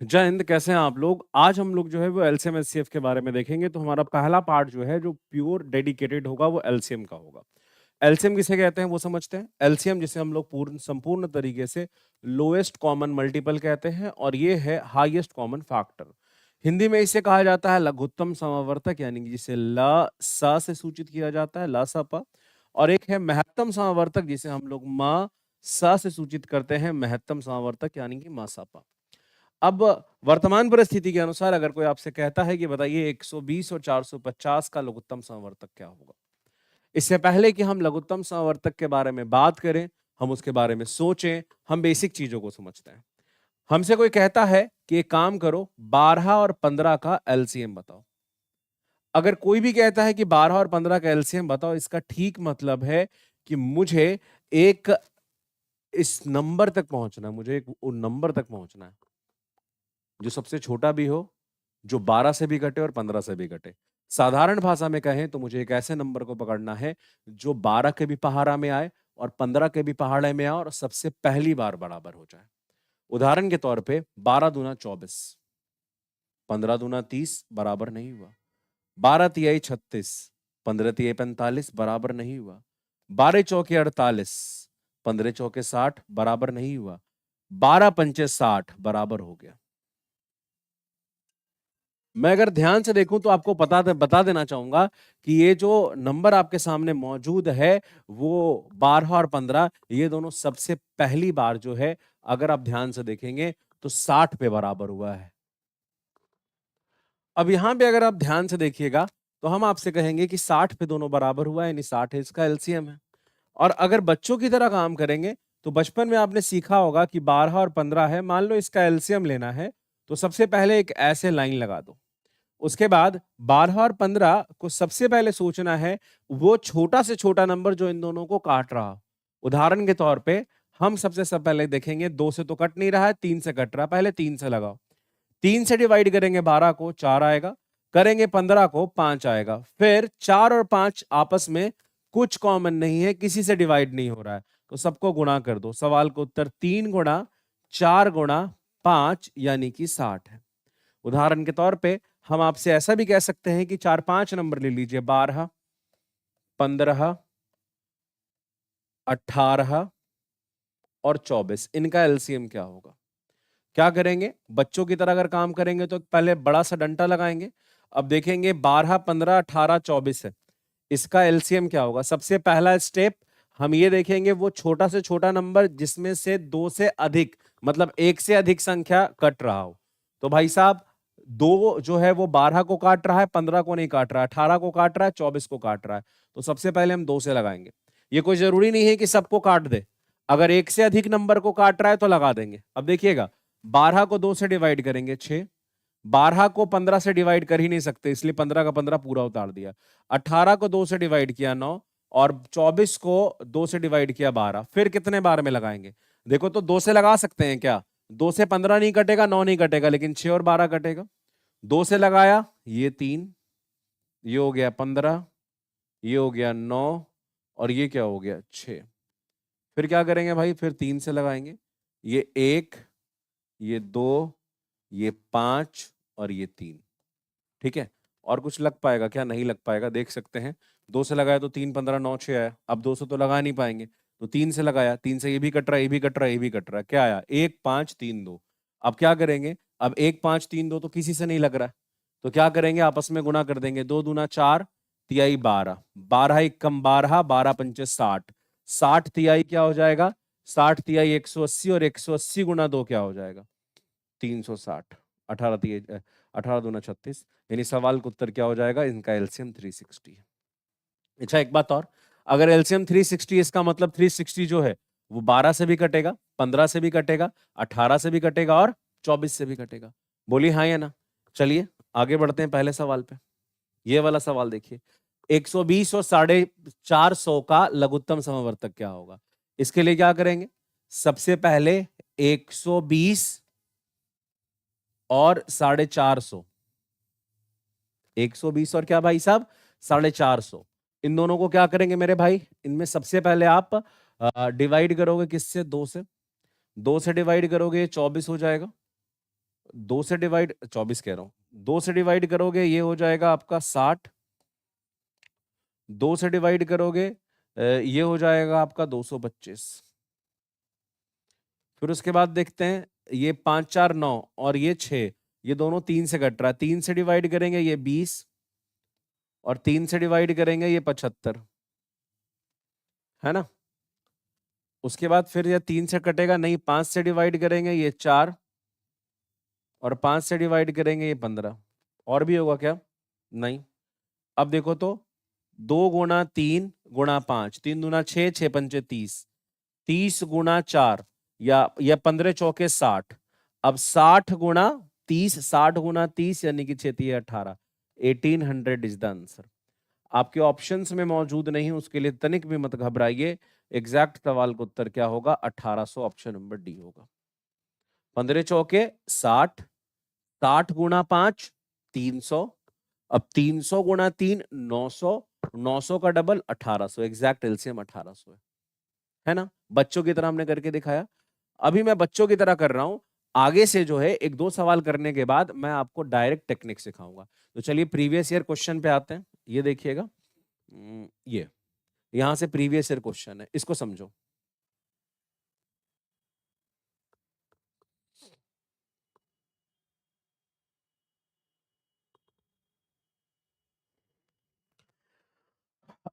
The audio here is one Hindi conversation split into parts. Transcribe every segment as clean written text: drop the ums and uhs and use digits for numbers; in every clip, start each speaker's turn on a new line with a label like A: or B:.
A: जय हिंद। कैसे हैं आप लोग? आज हम लोग जो है वो एलसीएम एचसीएफ के बारे में देखेंगे। तो हमारा पहला पार्ट जो है जो प्योर डेडिकेटेड होगा वो एलसीएम का होगा। एलसीएम किसे कहते हैं वो समझते हैं। एलसीएम जिसे हम लोग पूर्ण संपूर्ण तरीके से लोएस्ट कॉमन मल्टीपल कहते हैं और ये है हाईएस्ट कॉमन फैक्टर। हिंदी में इसे कहा जाता है लघुत्तम समावर्तक, यानी कि जिसे ल स से सूचित किया जाता है, ल स प। और एक है महत्तम समावर्तक जिसे हम लोग म स से सूचित करते हैं, महत्तम समावर्तक यानी कि म स प। अब वर्तमान परिस्थिति के अनुसार अगर कोई आपसे कहता है कि बताइए 120 और 450 का लघुत्तम समवर्तक क्या होगा, इससे पहले कि हम लघुत्तम समवर्तक के बारे में बात करें, हम उसके बारे में सोचें, हम बेसिक चीजों को समझते हैं। हमसे कोई कहता है कि एक काम करो, 12 और 15 का एलसीएम बताओ। अगर कोई भी कहता है कि 12 और 15 का एलसीएम बताओ, इसका ठीक मतलब है कि मुझे एक इस नंबर तक पहुंचना है, मुझे एक उन नंबर तक पहुंचना है जो सबसे छोटा भी हो, जो 12 से भी घटे और 15 से भी घटे। साधारण भाषा में कहें तो मुझे एक ऐसे नंबर को पकड़ना है जो 12 के भी पहाड़ा में आए और 15 के भी पहाड़े में आए और सबसे पहली बार बराबर हो जाए। उदाहरण के तौर पे 12 दूना 24, 15 दूना 30 बराबर नहीं हुआ। 12 तिहाई 36, 15 तिहाई 45 बराबर नहीं हुआ। 12 चौके 48, 15 चौके 60 बराबर नहीं हुआ। 12 पंचे 60 बराबर हो गया। मैं अगर ध्यान से देखूं तो आपको बता देना चाहूंगा कि ये जो नंबर आपके सामने मौजूद है वो 12 और 15, ये दोनों सबसे पहली बार जो है, अगर आप ध्यान से देखेंगे तो 60 पे बराबर हुआ है। अब यहां पे अगर आप ध्यान से देखिएगा तो हम आपसे कहेंगे कि 60 पे दोनों बराबर हुआ है, यानी 60 है इसका एलसीएम है। और अगर बच्चों की तरह काम करेंगे तो बचपन में आपने सीखा होगा कि 12 और 15 है, मान लो इसका एलसीएम लेना है तो सबसे पहले एक ऐसे लाइन लगा दो। उसके बाद 12 और 15 को सबसे पहले सोचना है वो छोटा से छोटा नंबर जो इन दोनों को काट रहा हो। उदाहरण के तौर पे हम सब पहले देखेंगे, 2 से तो कट नहीं रहा है, 3 से कट रहा है। पहले 3 से लगाओ। 3 से डिवाइड करेंगे 12 को, 4 आएगा। करेंगे 15 को, 5 आएगा। फिर 4 और 5 आपस में कुछ कॉमन नहीं है, किसी से डिवाइड नहीं हो रहा है, तो सबको गुणा कर दो। सवाल का उत्तर 3 गुणा 4 गुणा 5 यानी कि 60 है। उदाहरण के तौर पे हम आपसे ऐसा भी कह सकते हैं कि 4-5 नंबर ले लीजिए, 12, 15, 18 और 24, इनका एलसीएम क्या होगा? क्या करेंगे? बच्चों की तरह अगर काम करेंगे तो पहले बड़ा सा डंडा लगाएंगे। अब देखेंगे 12, 15, 18, 24 है, इसका एलसीएम क्या होगा? सबसे पहला स्टेप हम ये देखेंगे वो छोटा से छोटा नंबर जिसमें से 2 से अधिक, मतलब एक से अधिक संख्या कट रहा हो। तो भाई साहब, 2 जो है वो 12 को काट रहा है, 15 को नहीं काट रहा है, 18 को काट रहा है, 24 को काट रहा है। तो सबसे पहले हम 2 से लगाएंगे। ये कोई जरूरी नहीं है कि सबको काट दे, अगर एक से अधिक नंबर को काट रहा है तो लगा देंगे। अब देखिएगा, 12 को 2 से डिवाइड करेंगे 6, 12 को 15 से डिवाइड कर ही नहीं सकते, इसलिए 15 का 15 पूरा उतार दिया। 18 को 2 से डिवाइड किया 9, और 24 को 2 से डिवाइड किया 12। फिर कितने बार में लगाएंगे? देखो तो 2 से लगा सकते हैं क्या? 2 से 15 नहीं कटेगा, 9 नहीं कटेगा, लेकिन 6 और 12 कटेगा। 2 से लगाया, ये 3, ये हो गया 15, ये हो गया 9, और ये क्या हो गया 6। फिर क्या करेंगे भाई? फिर 3 से लगाएंगे, ये 1, ये 2, ये 5 और ये 3। ठीक है? और कुछ लग पाएगा क्या? नहीं लग पाएगा। देख सकते हैं, 2 से लगाया तो 3, 15, 9, 6 आया। अब 2 से तो लगा नहीं पाएंगे, तो 3 से लगाया, 3 से ये भी कट रहा है, ये भी कट रहा है, ये भी कट रहा है। क्या आया? 1, 5, 3, 2। अब क्या करेंगे? अब 1, 5, 3, 2 तो किसी से नहीं लग रहा है, तो क्या करेंगे? आपस में गुणा कर देंगे। 2 दूना 4, तिहाई 12, 12 एक कम 12, 12 पंचे 60, 60 तिहाई क्या हो जाएगा? 60 तिहाई 180, और 180 गुना 2 क्या हो जाएगा? 360। 18 तिहाई 18 दूना 36, यानी सवाल का उत्तर क्या हो जाएगा? इनका एलसीएम 360 है। अच्छा, एक बात और, अगर एलसीएम 360, इसका मतलब 360 जो है वो 12 से भी कटेगा, 15 से भी कटेगा, 18 से भी कटेगा और 24 से भी कटेगा। बोलिए हाँ या ना? चलिए आगे बढ़ते हैं पहले सवाल पे। ये वाला सवाल देखिए, 120 और 450 का लघुत्तम समवर्तक क्या होगा? इसके लिए क्या करेंगे? सबसे पहले 120 और 450, 120 और क्या भाई साहब? 450, इन दोनों को क्या करेंगे मेरे भाई? इनमें सबसे पहले आप डिवाइड करोगे, किससे? 2 से। 2 से डिवाइड करोगे 24 हो जाएगा। 2 से डिवाइड 24 कह रहा हूं, 2 से डिवाइड करोगे ये हो जाएगा आपका 60, 2 से डिवाइड करोगे ये हो जाएगा आपका 225। फिर उसके बाद देखते हैं ये 5 4 9 और ये 6, ये दोनों 3 से कट रहा है, 3 से डिवाइड करेंगे ये 20 और 3 से डिवाइड करेंगे ये 75, है ना। उसके बाद फिर ये 3 से कटेगा नहीं, 5 से डिवाइड करेंगे ये 4 और 5 से डिवाइड करेंगे ये 15। और भी होगा क्या? नहीं। अब देखो तो 2 गुना 3 गुना 5, 3 दूना 6, 6 पंचे 30, 30 गुना 4 या 15 चौके 60। अब 60 गुना 30, 60 गुना 30 यानी कि 6 3 18, 1800 इज द आंसर। आपके ऑप्शंस में मौजूद नहीं, उसके लिए तनिक भी मत घबराइए। एग्जैक्ट सवाल का उत्तर क्या होगा? 1800, ऑप्शन नंबर डी होगा। 15 चौके 60, 60 गुना 5 300, अब 300 गुना 3 900, 900 का डबल 1800, एग्जैक्ट एलसीएम 1800 है ना। बच्चों की तरह हमने करके दिखाया। अभी मैं बच्चों की तरह कर रहा हूं, आगे से जो है 1 2 सवाल करने के बाद मैं आपको डायरेक्ट टेक्निक सिखाऊंगा। तो चलिए प्रीवियस ईयर क्वेश्चन पे आते हैं। ये देखिएगा, ये यहां से प्रीवियस ईयर क्वेश्चन है, इसको समझो।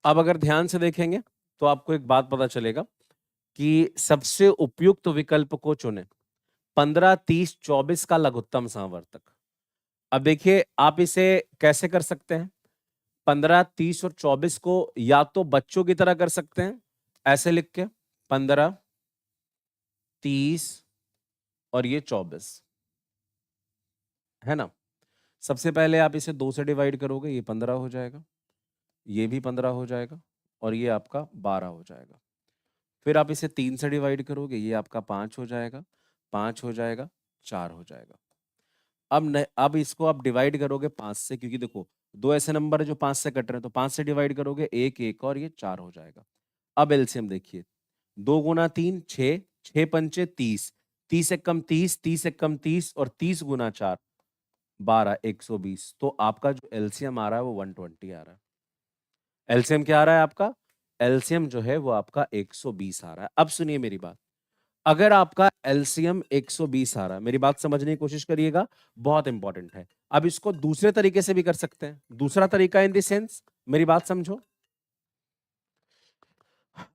A: अब अगर ध्यान से देखेंगे तो आपको एक बात पता चलेगा कि सबसे उपयुक्त विकल्प को चुने, 15 30 24 का लघुत्तम सावर्तक। अब देखिए आप इसे कैसे कर सकते हैं, 15 30 और 24 को या तो बच्चों की तरह कर सकते हैं ऐसे लिख के 15 30 और ये 24, है ना। सबसे पहले आप इसे 2 से डिवाइड करोगे, ये 15 हो जाएगा, ये भी 15 हो जाएगा और ये आपका 12 हो जाएगा। फिर आप इसे 3 से डिवाइड करोगे, ये आपका 5 हो जाएगा, 5 हो जाएगा, 4 हो जाएगा। अब इसको आप डिवाइड करोगे 5 से, क्योंकि देखो दो ऐसे नंबर है जो 5 से कट रहे हैं, तो 5 से डिवाइड करोगे 1 1 और ये 4 हो जाएगा। अब एलसीएम देखिए, 2 गुना 3 6, 6 पंचे 30, 30 एक कम 30, 30 एक कम 30 और 30 गुना 4 12, 120। तो आपका जो एलसीएम आ रहा है वो 120 आ रहा है। एलसीएम क्या आ रहा है आपका? एलसीएम जो है वो आपका 120 आ रहा है। अब सुनिए मेरी बात, अगर आपका एलसीएम 120 आ रहा है, मेरी बात समझने की कोशिश करिएगा, बहुत इंपॉर्टेंट है। अब इसको दूसरे तरीके से भी कर सकते हैं। दूसरा तरीका इन द सेंस, मेरी बात समझो।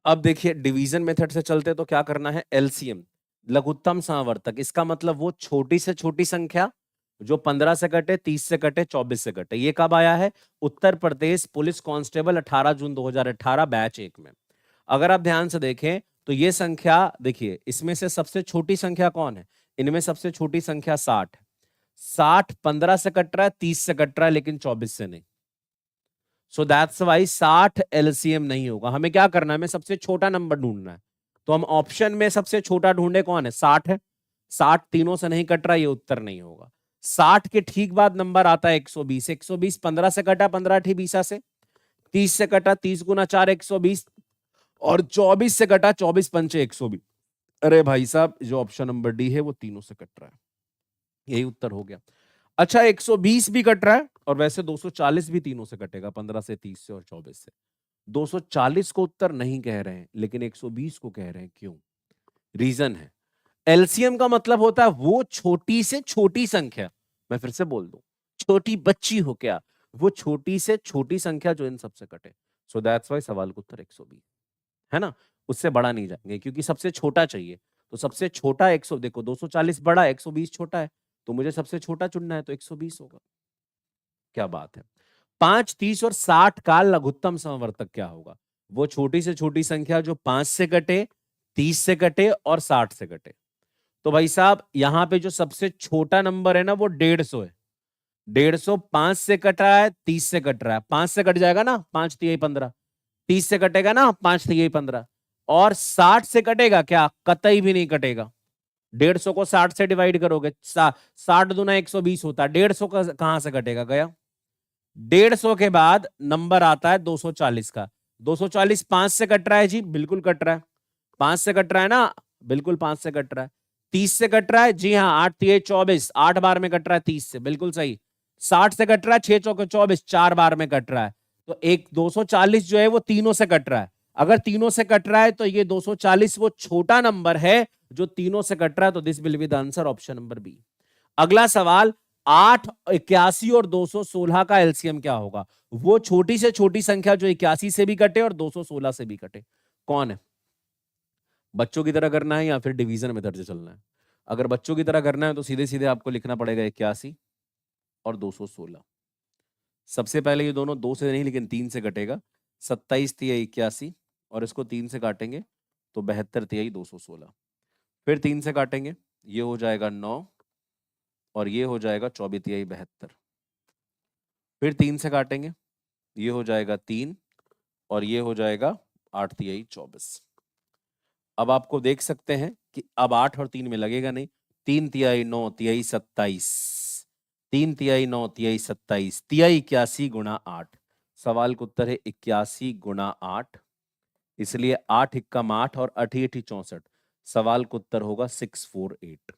A: अब देखिए डिवीजन मेथड से चलते तो क्या करना है, एलसीएम लघुत्तम सावर्तक, इसका मतलब वो छोटी से छोटी संख्या जो 15 से कटे, 30 से कटे, 24 से कटे। ये कब आया है? उत्तर प्रदेश पुलिस कांस्टेबल 18 जून 2018 बैच 1 में। अगर आप ध्यान से देखें तो ये संख्या देखिए, इसमें से सबसे छोटी संख्या कौन है? इनमें सबसे छोटी संख्या 60 है। 60 15 से कट रहा है, 30 से कट रहा है, लेकिन 24 से नहीं। सो दैट्स वाई 60 एलसीएम नहीं होगा। हमें क्या करना है, हमें सबसे छोटा नंबर ढूंढना है। तो हम ऑप्शन में सबसे छोटा ढूंढे, कौन है? 60 है। 60 तीनों से नहीं कट रहा, ये उत्तर नहीं होगा। 60 के ठीक बाद नंबर आता है 120। 120 15 से कटा, 15 ठी 20 से, 30 से कटा, 30 गुना 4 120 और 24 से कटा, 24 पंचे 120। अरे भाई साहब, जो ऑप्शन नंबर डी है वो तीनों से कट रहा है, यही उत्तर हो गया। अच्छा 120 भी कट रहा है और वैसे 240 भी तीनों से कटेगा, 15 से, 30 से और 24 से। 240 को उत्तर नहीं कह रहे हैं, लेकिन 120 को कह रहे हैं। क्यों? रीजन है, एलसीएम का मतलब होता है वो छोटी से छोटी संख्या। मैं फिर से बोल दूं, छोटी बच्ची हो क्या, वो छोटी से छोटी संख्या जो इन सबसे कटे। सो दैट्स वाई सवाल का उत्तर 120 है ना। उससे बड़ा नहीं जाएंगे क्योंकि सबसे छोटा चाहिए। तो सबसे छोटा 100, देखो 240 बड़ा, 120 छोटा है, तो मुझे सबसे छोटा चुनना है, तो 120 होगा। क्या बात है। 5 30 और 60 का लघुत्तम समवर्तक क्या होगा? वो छोटी से छोटी संख्या जो 5 से कटे, 30 से कटे और 60 से कटे। तो भाई साहब यहां पे जो सबसे छोटा नंबर है ना वो 150 है। 150 5 से कट रहा है, 30 से कट रहा है, 5 से कट जाएगा ना, 5 3 15, 30 से कटेगा ना, 5 3 15 और 60 से कटेगा क्या? कतई भी नहीं कटेगा। 150 को 60 से डिवाइड करोगे, 60 दूना 120 होता है, 150 का कहां से कटेगा? गया। 150 के बाद नंबर आता है 240 का। 240 5 से कट रहा है जी, बिल्कुल कट रहा है। 5 से कट रहा है ना, बिल्कुल 5 से कट रहा है। 30 से कट रहा है, जी हाँ, 8 3 24, 8 बार में कट रहा है 30 से, बिल्कुल सही। 60 से कट रहा है, 6 चौके 24, 4 बार में कट रहा है। तो एक 240 जो है वो तीनों से कट रहा है। अगर तीनों से कट रहा है तो ये 240 वो छोटा नंबर है जो तीनों से कट रहा है, तो this will be the answer, option number B. अगला सवाल, 8, 81 और 216 का एलसीएम क्या होगा? वो छोटी से छोटी संख्या जो 81 से भी कटे और 216 से भी कटे, कौन है? बच्चों की तरह करना है या फिर डिवीजन मेथड से चलना है? अगर बच्चों की तरह करना है तो सीधे सीधे आपको लिखना पड़ेगा 81 और 216। सबसे पहले ये दोनों 2 से नहीं लेकिन 3 से कटेगा। 27 तिया 81 और इसको 3 से काटेंगे तो 72 तिया 216। फिर 3 से काटेंगे, ये हो जाएगा 9 और ये हो जाएगा 24 तिया 72। फिर 3 से काटेंगे, ये हो जाएगा 3 और ये हो जाएगा 8 तिया 24। अब आपको देख सकते हैं कि अब 8 और 3 में लगेगा नहीं। 3 तिहाई 9 तिहाई 27, 3 तिहाई 9 तिहाई 27, तिहाई 81 गुणा 8। सवाल का उत्तर है 81 गुणा 8, इसलिए 8 इक्कम 8 और 8 8 64। सवाल का उत्तर होगा 648,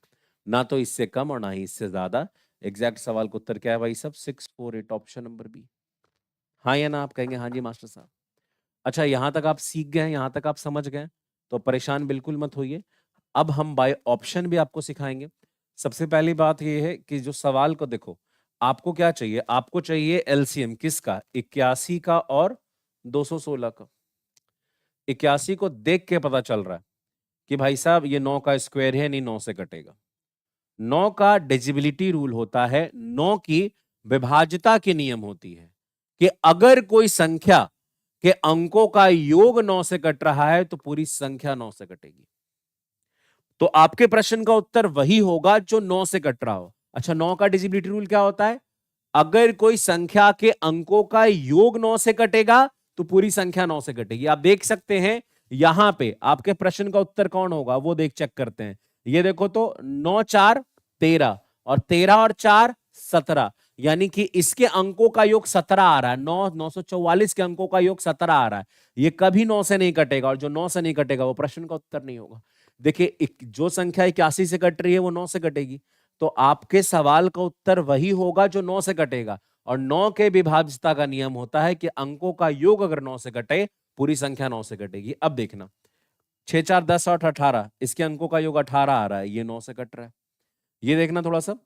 A: ना तो इससे कम और ना ही इससे ज्यादा। एग्जैक्ट सवाल का उत्तर क्या है भाई साहब? 648, ऑप्शन नंबर बी। हाँ या ना? आप कहेंगे हाँ जी मास्टर साहब। अच्छा, यहां तक आप सीख गए, यहां तक आप समझ गए, तो परेशान बिल्कुल मत होइए। अब हम बाय ऑप्शन भी आपको सिखाएंगे। सबसे पहली बात यह है कि जो सवाल को देखो, आपको क्या चाहिए? आपको चाहिए एलसीएम किसका? 81 का और 216 का। 81 को देख के पता चल रहा है कि भाई साहब ये 9 का स्क्वायर है, नहीं 9 से कटेगा। 9 का डिजिबिलिटी रूल होता है, 9 की विभाज्यता की नियम होती है कि अगर कोई संख्या के अंकों का योग 9 से कट रहा है तो पूरी संख्या 9 से कटेगी। तो आपके प्रश्न का उत्तर वही होगा जो 9 से कट रहा हो। अच्छा, 9 का डिजिबिलिटी रूल क्या होता है? अगर कोई संख्या के अंकों का योग 9 से कटेगा तो पूरी संख्या 9 से कटेगी। आप देख सकते हैं यहां पे आपके प्रश्न का उत्तर कौन होगा वो देख चेक करते हैं। ये देखो तो 9 4 13 और 13 और 4 17, यानी कि इसके अंकों का योग 17 आ रहा है। 944 के अंकों का योग 17 आ रहा है। ये कभी 9 से नहीं कटेगा और जो 9 से नहीं कटेगा वो प्रश्न का उत्तर नहीं होगा। देखिए, जो संख्या 81 से कट रही है वो 9 से कटेगी, तो आपके सवाल का उत्तर वही होगा जो 9 से कटेगा। और 9 के विभाज्यता का नियम होता है कि अंकों का योग अगर 9 से कटे पूरी संख्या 9 से कटेगी। अब देखना, 6 4 10 8 18, इसके अंकों का योग 18 आ रहा है, ये 9 से कट रहा है। ये देखना थोड़ा सा,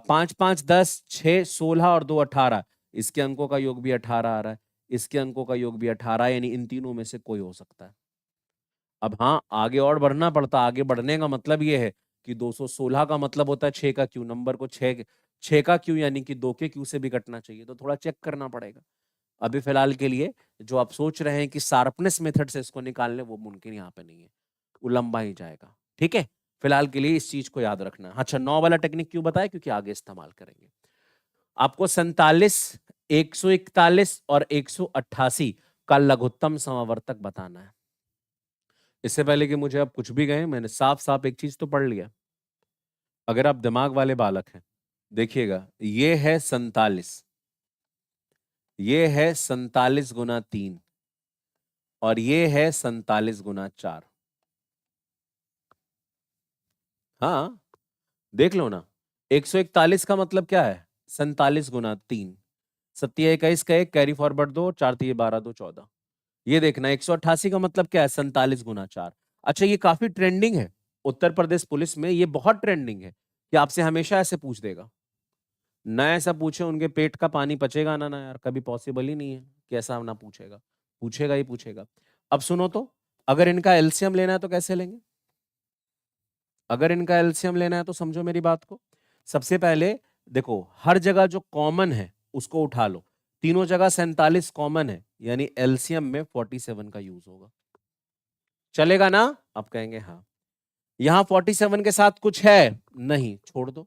A: 5 5 10 6 16 और 2 18, इसके अंकों का योग भी 18 आ रहा है, इसके अंकों का योग भी 18, यानी इन तीनों में से कोई हो सकता है। अब हाँ, आगे और बढ़ना पड़ता। आगे बढ़ने का मतलब ये है कि 216 का मतलब होता है 6 का क्यू, नंबर को 6 का क्यू यानी कि 2 के क्यू से भी कटना चाहिए, तो थोड़ा चेक करना पड़ेगा। अभी फिलहाल के लिए जो आप सोच रहे हैं कि शार्पनेस मेथड से इसको निकाल लें, वो मुमकिन यहाँ पे नहीं है, वो लंबा ही जाएगा। ठीक है, फिलहाल के लिए इस चीज को याद रखना है। अच्छा, 9 वाला टेक्निक क्यों बताया? क्योंकि आगे इस्तेमाल करेंगे। आपको 47, 141 और 188 का लघुत्तम समावर्तक बताना है। इससे पहले कि मुझे आप कुछ भी कहें, मैंने साफ साफ एक चीज तो पढ़ लिया। अगर आप दिमाग वाले बालक हैं, देखिएगा, ये है 47, ये है 47 गुना 3 और ये है 47 गुना 4। हाँ, देख लो ना, 141 का मतलब क्या है? 47 गुना 3, 7 21 का 1 कैरी फॉरवर्ड 2, 4 3 12 2 14। ये देखना, 188 का मतलब क्या है? 47 गुना 4। अच्छा, ये काफी ट्रेंडिंग है उत्तर प्रदेश पुलिस में, ये बहुत ट्रेंडिंग है कि आपसे हमेशा ऐसे पूछ देगा। ना ऐसा पूछे उनके पेट का पानी पचेगा ना, ना यार, कभी पॉसिबल ही नहीं है कि ऐसा ना पूछेगा, पूछेगा ही पूछेगा। अब सुनो तो, अगर इनका एलसीएम लेना है तो कैसे लेंगे? अगर इनका एलसीएम लेना है तो समझो मेरी बात को। सबसे पहले देखो, हर जगह जो कॉमन है उसको उठा लो। तीनों जगह 47 कॉमन है, यानी एलसीएम में 47 का यूज होगा। चलेगा ना? आप कहेंगे हाँ। यहां 47 के साथ कुछ है? नहीं, छोड़ दो।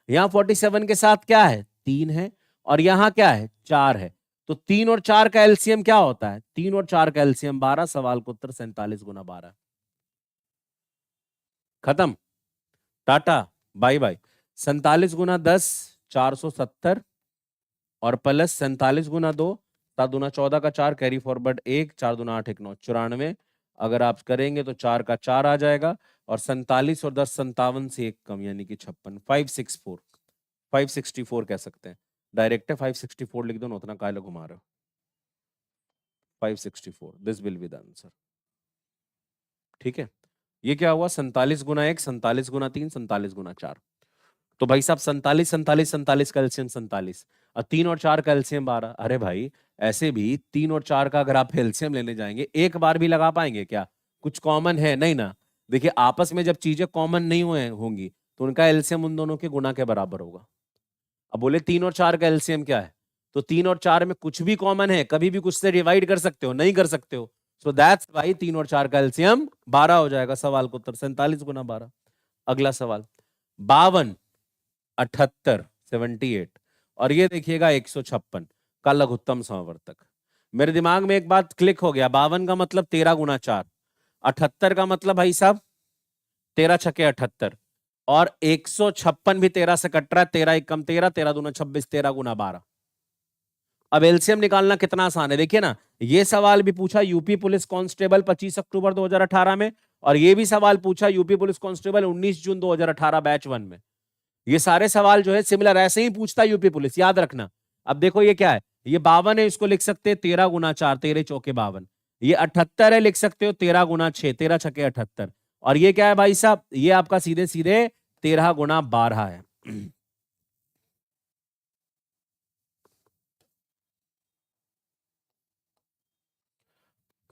A: यहां 47 के साथ क्या है? 3 है, और यहां क्या है? 4 है। तो 3 और 4 का एलसीएम क्या होता है? 3 और 4 का एलसीएम 12। सवाल का उत्तर 47 गुना 12। खत्म, टाटा, बाय बाय। 47 गुना 10 470 और प्लस 47 गुना 2, 7 दूना 14 का 4 कैरी फॉरवर्ड 1, 4 दूना 8 1 9 94 अगर आप करेंगे तो 4 का 4 आ जाएगा, और 47 और 10 57 से एक कम, यानी कि 56, 564, 564 कह सकते हैं। डायरेक्ट है, 564 लिख दो ना, उतना काहे घुमा रहे हो। 564, this will be the answer. ठीक है, ये क्या हुआ, 47 गुना 1, 47 गुना 3, 47 गुना 4। तो भाई साहब 47 47 47 का एलसीएम 47, और 3 और 4 का एलसीएम 12। अरे भाई ऐसे भी 3 और 4 का अगर आप एलसीएम लेने जाएंगे, एक बार भी लगा पाएंगे क्या? कुछ कॉमन है नहीं ना। देखिए आपस में जब चीजें कॉमन नहीं हुए होंगी तो उनका एलसीएम उन दोनों के गुना के बराबर होगा। अब बोले 3 और 4 का एलसीएम क्या है, तो 3 और 4 में कुछ भी कॉमन है, कभी भी कुछ से डिवाइड कर सकते हो, नहीं कर सकते हो। सो दैट्स वाई 3 और 4 का एलसीएम 12 हो जाएगा। सवाल का उत्तर 47 गुना 12। अगला सवाल, 52, 78, 78, और ये देखिएगा 156 का लघुत्तम समवर्तक। मेरे दिमाग में एक बात क्लिक हो गया, 52 का मतलब 13 गुना 4, 78 का मतलब भाई साहब 13 छके 78, और 156 भी 13 से कट रहा है, 13 एक कम 13, 13 दूना 26, 13 गुना 12। अब एलसीएम निकालना कितना आसान है, देखिए ना, ये सवाल भी पूछा यूपी पुलिस कांस्टेबल 25 अक्टूबर 2018 में, और ये भी सवाल पूछा यूपी पुलिस कांस्टेबल 19 जून 2018 बैच 1 में। ये सारे सवाल जो है सिमिलर ऐसे ही पूछता है यूपी पुलिस, याद रखना। अब देखो ये क्या है, ये 52 है, इसको लिख सकते हैं 13 गुना 4, 13 चौके 52। ये 78 है, लिख सकते हो 13 गुना 6, 13 छके 78। और ये क्या है भाई साहब, ये आपका सीधे सीधे 13 गुना 12 है।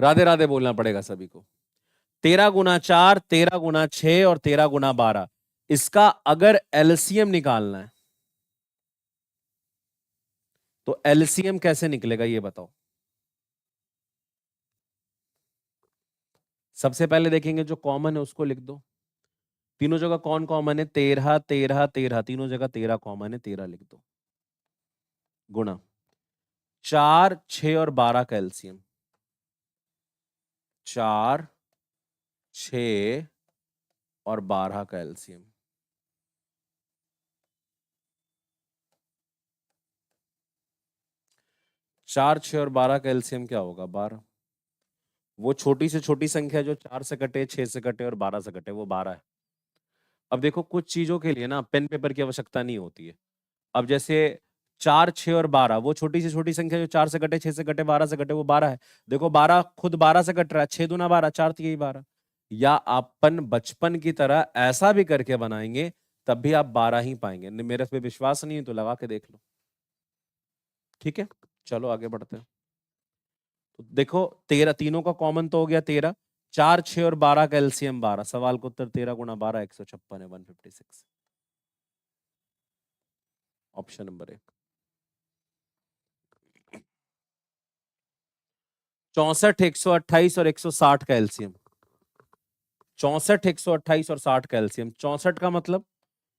A: राधे राधे बोलना पड़ेगा सभी को। 13 गुना 4, 13 गुना 6 और 13 गुना 12, इसका अगर एलसीएम निकालना है तो एलसीएम कैसे निकलेगा ये बताओ। सबसे पहले देखेंगे जो कॉमन है उसको लिख दो। तीनों जगह कौन कॉमन है, 13 13 13, तीनों जगह 13 कॉमन है, 13 लिख दो। गुणा 4, 6 और 12 का एलसीएम, 4, 6 और 12 का एलसीएम। चार, 6 और 12 का एलसीएम क्या होगा, 12। वो छोटी से छोटी संख्या जो 4 से कटे, 6 से कटे और 12 से कटे, वो 12 है। अब देखो कुछ चीजों के लिए ना पेन पेपर की आवश्यकता नहीं होती है। अब जैसे 4, 6 और 12, वो छोटी से छोटी संख्या जो 4 से कटे, 6 से कटे, 12 से कटे, वो 12 है। देखो 12 खुद 12 से कट रहा है, 6 दूना 12, 4 3 12। या अपन बचपन की तरह ऐसा भी करके बनाएंगे तब भी आप 12 ही पाएंगे। मेरे पे विश्वास नहीं है तो लगा के देख लो। ठीक है, चलो आगे बढ़ते हैं। तो देखो 13, तीनों का कॉमन तो हो गया 13, 4, 6 और 12 का एलसीएम 12। सवाल का उत्तर 13 गुना 12 156 है, 156। Option number 1। 64, 128 और 160 का एलसीएम, 64, 128 और 60 का एलसीएम। 64 का मतलब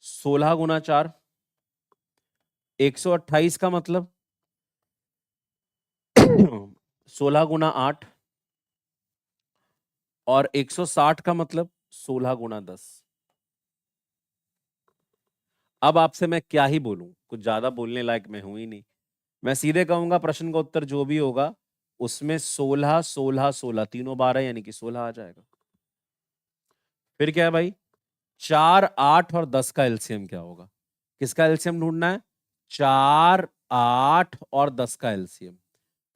A: 16 गुना 4, 128 का मतलब 16 गुना 8, और 160 का मतलब 16 गुना 10। अब आपसे मैं क्या ही बोलूं, कुछ ज्यादा बोलने लायक मैं हूं ही नहीं। मैं सीधे कहूंगा प्रश्न का उत्तर जो भी होगा उसमें 16 16 16 तीनों 12 यानी कि 16 आ जाएगा। फिर क्या है भाई, 4, 8 और 10 का एलसीएम क्या होगा, किसका एलसीएम ढूंढना है, 4, 8 और 10 का एलसीएम।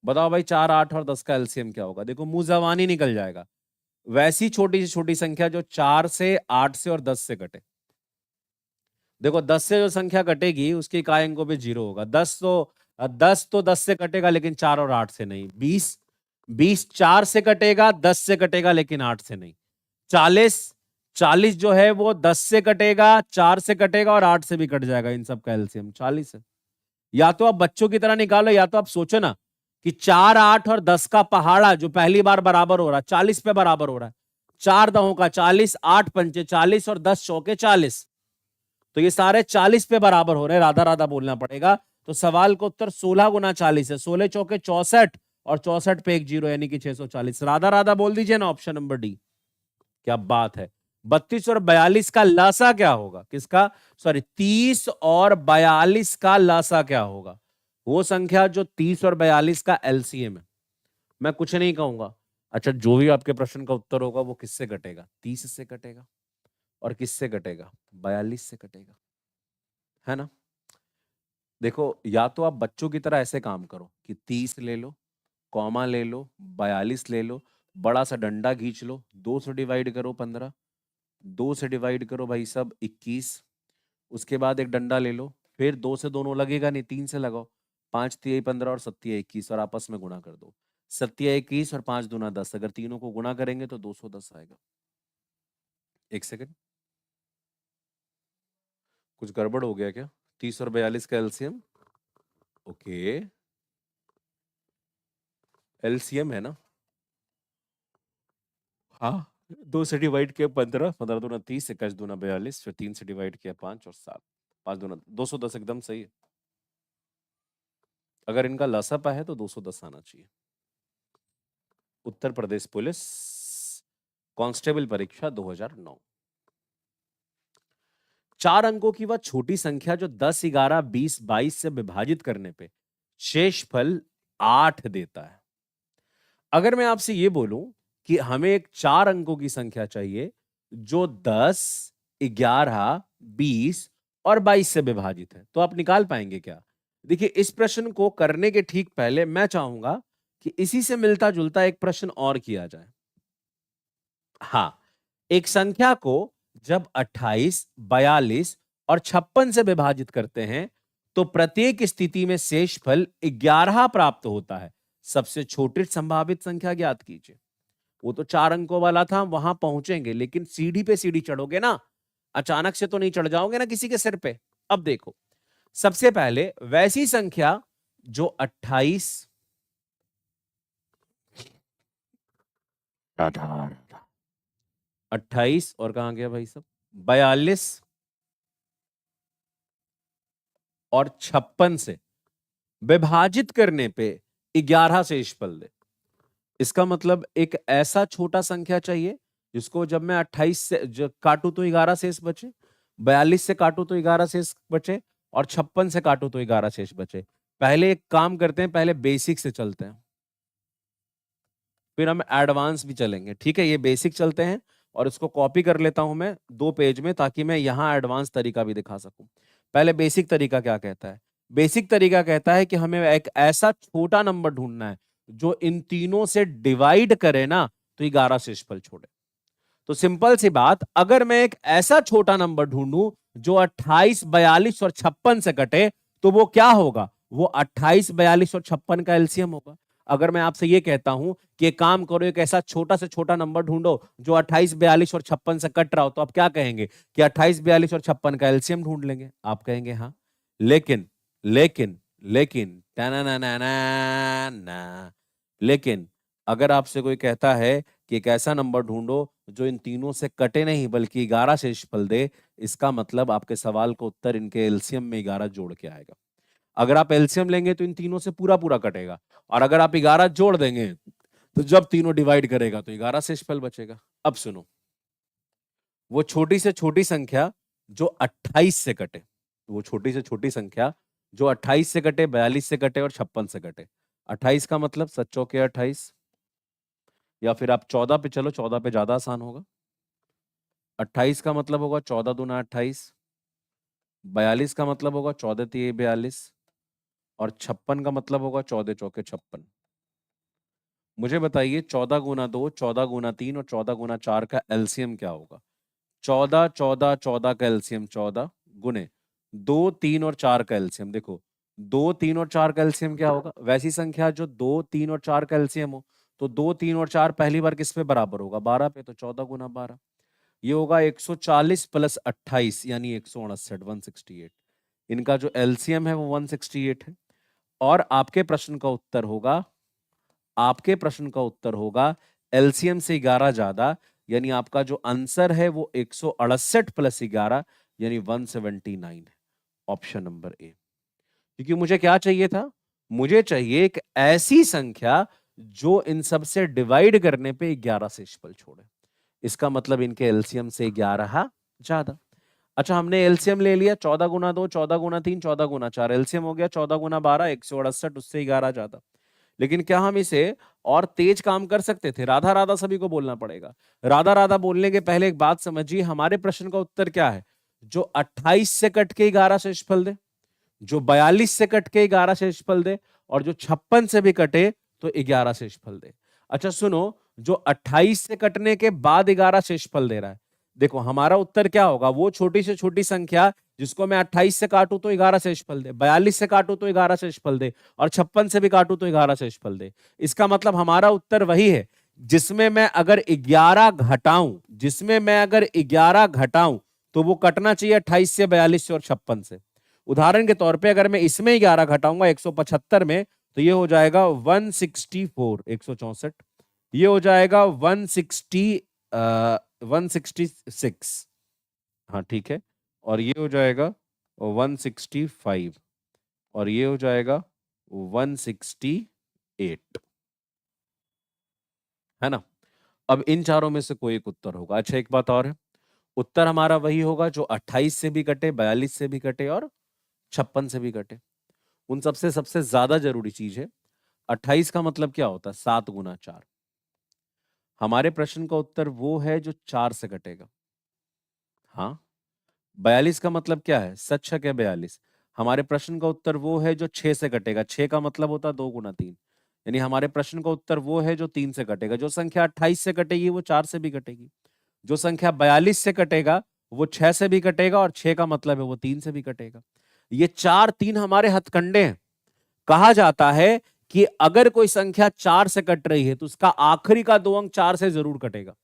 A: बताओ भाई 4, 8 और 10 का एलसीएम क्या होगा। देखो मुंह जबानी निकल जाएगा। वैसी छोटी से छोटी संख्या जो 4 से, 8 से और 10 से कटे। देखो 10 से जो संख्या कटेगी उसके इकाई अंकों पे 0 होगा। 10 से कटेगा लेकिन 4 और 8 से नहीं। 20, 20 4 से कटेगा, 10 से कटेगा लेकिन 8 से नहीं। 40, 40 जो है वो 10 से कटेगा, 4 से कटेगा और 8 से भी कट जाएगा। इन सब का एलसीएम 40 है। या तो आप बच्चों की तरह निकालो, या तो आप सोचो ना कि 4, 8 और 10 का पहाड़ा जो पहली बार बराबर हो रहा है 40 पे बराबर हो रहा है। 4 दहों का 40, 8 पंचे 40 और 10 चौके 40, तो ये सारे 40 पे बराबर हो रहे हैं। राधा राधा बोलना पड़ेगा। तो सवाल का उत्तर 16 गुना 40 है, 16 चौके 64 और 64 पे एक 0 यानी कि 640। राधा राधा बोल दीजिए ना, ऑप्शन नंबर डी। क्या बात है। 32 और 42 का लासा क्या होगा, किसका, सॉरी 30 और 42 का लासा क्या होगा। वो संख्या जो 30 और 42 का एलसीएम है। मैं कुछ नहीं कहूंगा, अच्छा, जो भी आपके प्रश्न का उत्तर होगा वो किससे कटेगा? 30 से कटेगा। और किससे कटेगा? 42 से कटेगा, है ना? देखो, या तो आप बच्चों की तरह ऐसे काम करो कि 30 ले लो, कॉमा ले लो, 42 ले लो, बड़ा सा डंडा खींच लो, 2 से डिवाइड करो 15, 2 से डिवाइड करो भाई सब 21, उसके बाद एक डंडा ले लो, फिर 2 से दोनों लगेगा नहीं, 3 से लगाओ, 5 तिया 15 और 7 तिया 21 और आपस में गुणा कर दो। 7 तिया 21 और 5 दूना 10, अगर तीनों को गुणा करेंगे तो 210 आएगा। एक सेकंड, कुछ गड़बड़ हो गया क्या? 30 और 42 का एलसीएम, ओके, एलसीएम है ना? हाँ, 2 से डिवाइड किया 15, 15 दूना 30, 21 दूना 42, फिर 3 से डिवाइड किया 5 और 7, 5 दूना 210, एकदम सही है। अगर इनका लसअप है तो 210 आना चाहिए। उत्तर प्रदेश पुलिस कांस्टेबल परीक्षा 2009। 4 अंकों की वह छोटी संख्या जो 10, 11, 20, 22 से विभाजित करने पे शेष फल 8 देता है। अगर मैं आपसे ये बोलूं कि हमें एक 4 अंकों की संख्या चाहिए जो 10, 11, 20 और 22 से विभाजित है, तो आप निकाल पाएंगे क्या? देखिए, इस प्रश्न को करने के ठीक पहले मैं चाहूंगा कि इसी से मिलता जुलता एक प्रश्न और किया जाए। हाँ, एक संख्या को जब 28, 42 और 56 से विभाजित करते हैं तो प्रत्येक स्थिति में शेषफल 11 प्राप्त होता है। सबसे छोटी संभावित संख्या ज्ञात कीजिए। वो तो 4 अंकों वाला था, वहां पहुंचेंगे, लेकिन सीढ़ी पे सीढ़ी चढ़ोगे ना, अचानक से तो नहीं चढ़ जाओगे ना किसी के सिर पे। अब देखो, सबसे पहले वैसी संख्या जो 28, 28 और कहां गया भाई सब, 42 और 56 से विभाजित करने पे 11 शेषफल दे। इसका मतलब एक ऐसा छोटा संख्या चाहिए जिसको जब मैं 28 से काटू तो 11 शेष बचे, 42 से काटू तो 11 शेष बचे, और 56 से काटू तो 11 शेष बचे। पहले एक काम करते हैं, पहले बेसिक से चलते हैं, फिर हम एडवांस भी चलेंगे। ठीक है, ये बेसिक चलते हैं और इसको कॉपी कर लेता हूं मैं 2 पेज में, ताकि मैं यहां एडवांस तरीका भी दिखा सकूं। पहले बेसिक तरीका क्या कहता है? बेसिक तरीका कहता है कि हमें एक ऐसा छोटा नंबर ढूंढना है जो इन तीनों से डिवाइड करे ना तो 11 शेषफल छोड़े। तो सिंपल सी बात, अगर मैं एक ऐसा छोटा नंबर ढूंढूं जो 28, 42 और 56 से कटे, तो वो क्या होगा? वो 28, 42 और 56 का एलसीएम होगा। अगर मैं आपसे ये कहता हूं कि एक काम करो, एक ऐसा छोटा से छोटा नंबर ढूंढो जो 28, 42 और 56 से कट रहा हो, तो आप क्या कहेंगे? कि 28, 42 और 56 का एलसीएम ढूंढ लेंगे। आप कहेंगे हाँ, लेकिन लेकिन लेकिन ना, लेकिन अगर आपसे कोई कहता है कि एक ऐसा नंबर ढूंढो जो इन तीनों से कटे नहीं बल्कि 11 शेषफल दे, इसका मतलब आपके सवाल का उत्तर इनके एलसीएम में 11 जोड़ के आएगा। अगर आप एलसीएम लेंगे तो इन तीनों से पूरा पूरा कटेगा, और अगर आप 11 जोड़ देंगे तो जब तीनों डिवाइड करेगा तो 11 शेषफल बचेगा। अब सुनो, वो छोटी से छोटी संख्या जो 28 से कटे, वो छोटी से छोटी संख्या जो 28 से कटे, 42 से कटे और 56 से कटे। 28 का मतलब 7 चौके 28, या फिर आप 14 पे चलो, 14 पे ज्यादा आसान होगा। 28 का मतलब होगा 14 दूना 28, 42 का मतलब होगा 14 तिये 42, और 56 का मतलब होगा 14 चौके 56। मुझे बताइए, 14 गुना 2, 14 गुना 3 और 14 गुना 4 का एलसीएम क्या होगा? 14, 14, 14 का एलसीएम 14 गुने 2, 3 और 4 का एलसीएम। देखो, 2, 3 और 4 का एलसीएम क्या होगा? वैसी संख्या जो 2, 3 और 4 का एलसीएम हो, तो 2, 3 और 4 पहली बार किस पे बराबर होगा? 12 पे, तो 14 गुना 12। ये होगा 140 प्लस 28 यानी 168, 168। इनका जो एलसीएम है वो 168 है। और आपके प्रश्न का उत्तर होगा, आपके प्रश्न का उत्तर होगा एलसीएम से 11 ज्यादा, यानी आपका जो आंसर है वो 168 प्लस 11 यानी 179 है। Option number A. क्योंकि मुझे क्या चाहिए था? मुझे चाहिए एक ऐसी संख्या जो इन सब से डिवाइड करने पे 11 शेषफल छोड़े। इसका मतलब इनके एलसीएम से 11 ज्यादा। अच्छा, हमने एलसीएम ले लिया, 14 गुना 2, 14 गुना 3, 14 गुना 4, एलसीएम हो गया 14 गुना 12, 168, उससे 11 ज्यादा। लेकिन क्या हम इसे और तेज काम कर सकते थे? राधा राधा सभी को बोलना पड़ेगा। राधा राधा बोलने के पहले एक बात समझिए, हमारे प्रश्न का उत्तर क्या है? जो 28 से कट के 11 शेषफल दे, जो 42 से कट के 11 शेषफल दे, और जो 56 से भी कटे तो 11 शेषफल दे। अच्छा सुनो, जो 28 से कटने के बाद 11 शेषफल दे रहा है, देखो हमारा उत्तर क्या होगा? वो छोटी से छोटी संख्या जिसको मैं 28 से काटूं तो 11 शेषफल दे, 42 से काटूं तो 11 शेषफल दे, और 56 से भी काटूं तो 11 शेषफल दे। इसका मतलब हमारा उत्तर वही है जिसमें मैं अगर 11 घटाऊं, जिसमें मैं अगर 11 घटाऊं तो वो कटना चाहिए 28 से, 42 से और 56 से। उदाहरण के तौर पे अगर मैं इसमें 11 घटाऊंगा 175 में, तो ये हो जाएगा 164, 164, ये हो जाएगा 166, हाँ ठीक है, और ये हो जाएगा 165, और ये हो जाएगा 168, है ना? अब इन चारों में से कोई एक उत्तर होगा। अच्छा एक बात और है, उत्तर हमारा वही होगा जो 28 से भी कटे, 42 से भी कटे और 56 से भी कटे। उन सबसे सबसे ज्यादा जरूरी चीज है, 28 का मतलब क्या होता है? 7 गुना 4। हमारे प्रश्न का उत्तर वो है जो 4 से कटेगा। हाँ, 42 का मतलब क्या है? सच छक है 42। हमारे प्रश्न का उत्तर वो है जो 6 से कटेगा। 6 का मतलब होता है 2 गुना 3। यानी हमारे प्रश्न का उत्तर वो है जो 3 से कटेगा। जो संख्या 28 से कटेगी वो 4 से भी कटेगी। जो संख्या 42 से कटेगा वो 6 से भी कटेगा, और 6 का मतलब है वो 3 से भी कटेगा। ये 4 3 हमारे हथकंडे हैं। कहा जाता है कि अगर कोई संख्या 4 से कट रही है तो उसका आखिरी का 2 अंक 4 से जरूर कटेगा।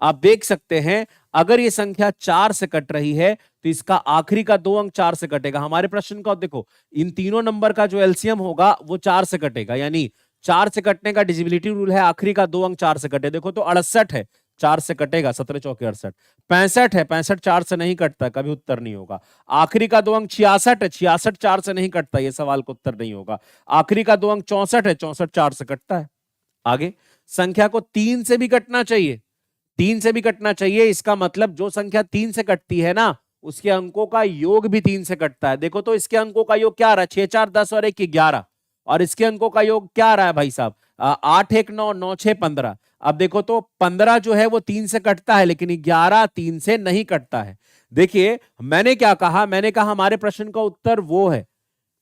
A: आप देख सकते हैं, अगर ये संख्या 4 से कट रही है तो इसका आखिरी का 2 अंक 4 से कटेगा। हमारे प्रश्न का देखो, इन तीनों नंबर का जो एलसीएम होगा वो 4 से कटेगा, यानी 4 से कटने का डिजिबिलिटी रूल है, आखिरी का 2 अंक 4 से कटे। देखो तो 68 है, 4 से कटेगा, 17 चौके 68। 65 है, 65 4 से नहीं कटता, कभी उत्तर नहीं होगा। आखिरी का 2 अंक 66 है, 66 4 से नहीं कटता, ये सवाल का उत्तर नहीं होगा। आखिरी का 2 अंक 64 है, 64 4 से कटता है। आगे संख्या को 3 से भी कटना चाहिए, 3 से भी कटना चाहिए। इसका मतलब जो संख्या 3 से कटती है ना, उसके अंकों का योग भी 3 से कटता है। देखो तो इसके अंकों का योग क्या आ रहा है? 6 4 10 और 1 11। और इसके अंकों का योग क्या आ रहा है भाई साहब? 8 1 9, 9 6 15। अब देखो तो 15 जो है वो 3 से कटता है, लेकिन 11 3 से नहीं कटता है। देखिए मैंने क्या कहा, मैंने कहा हमारे प्रश्न का उत्तर वो है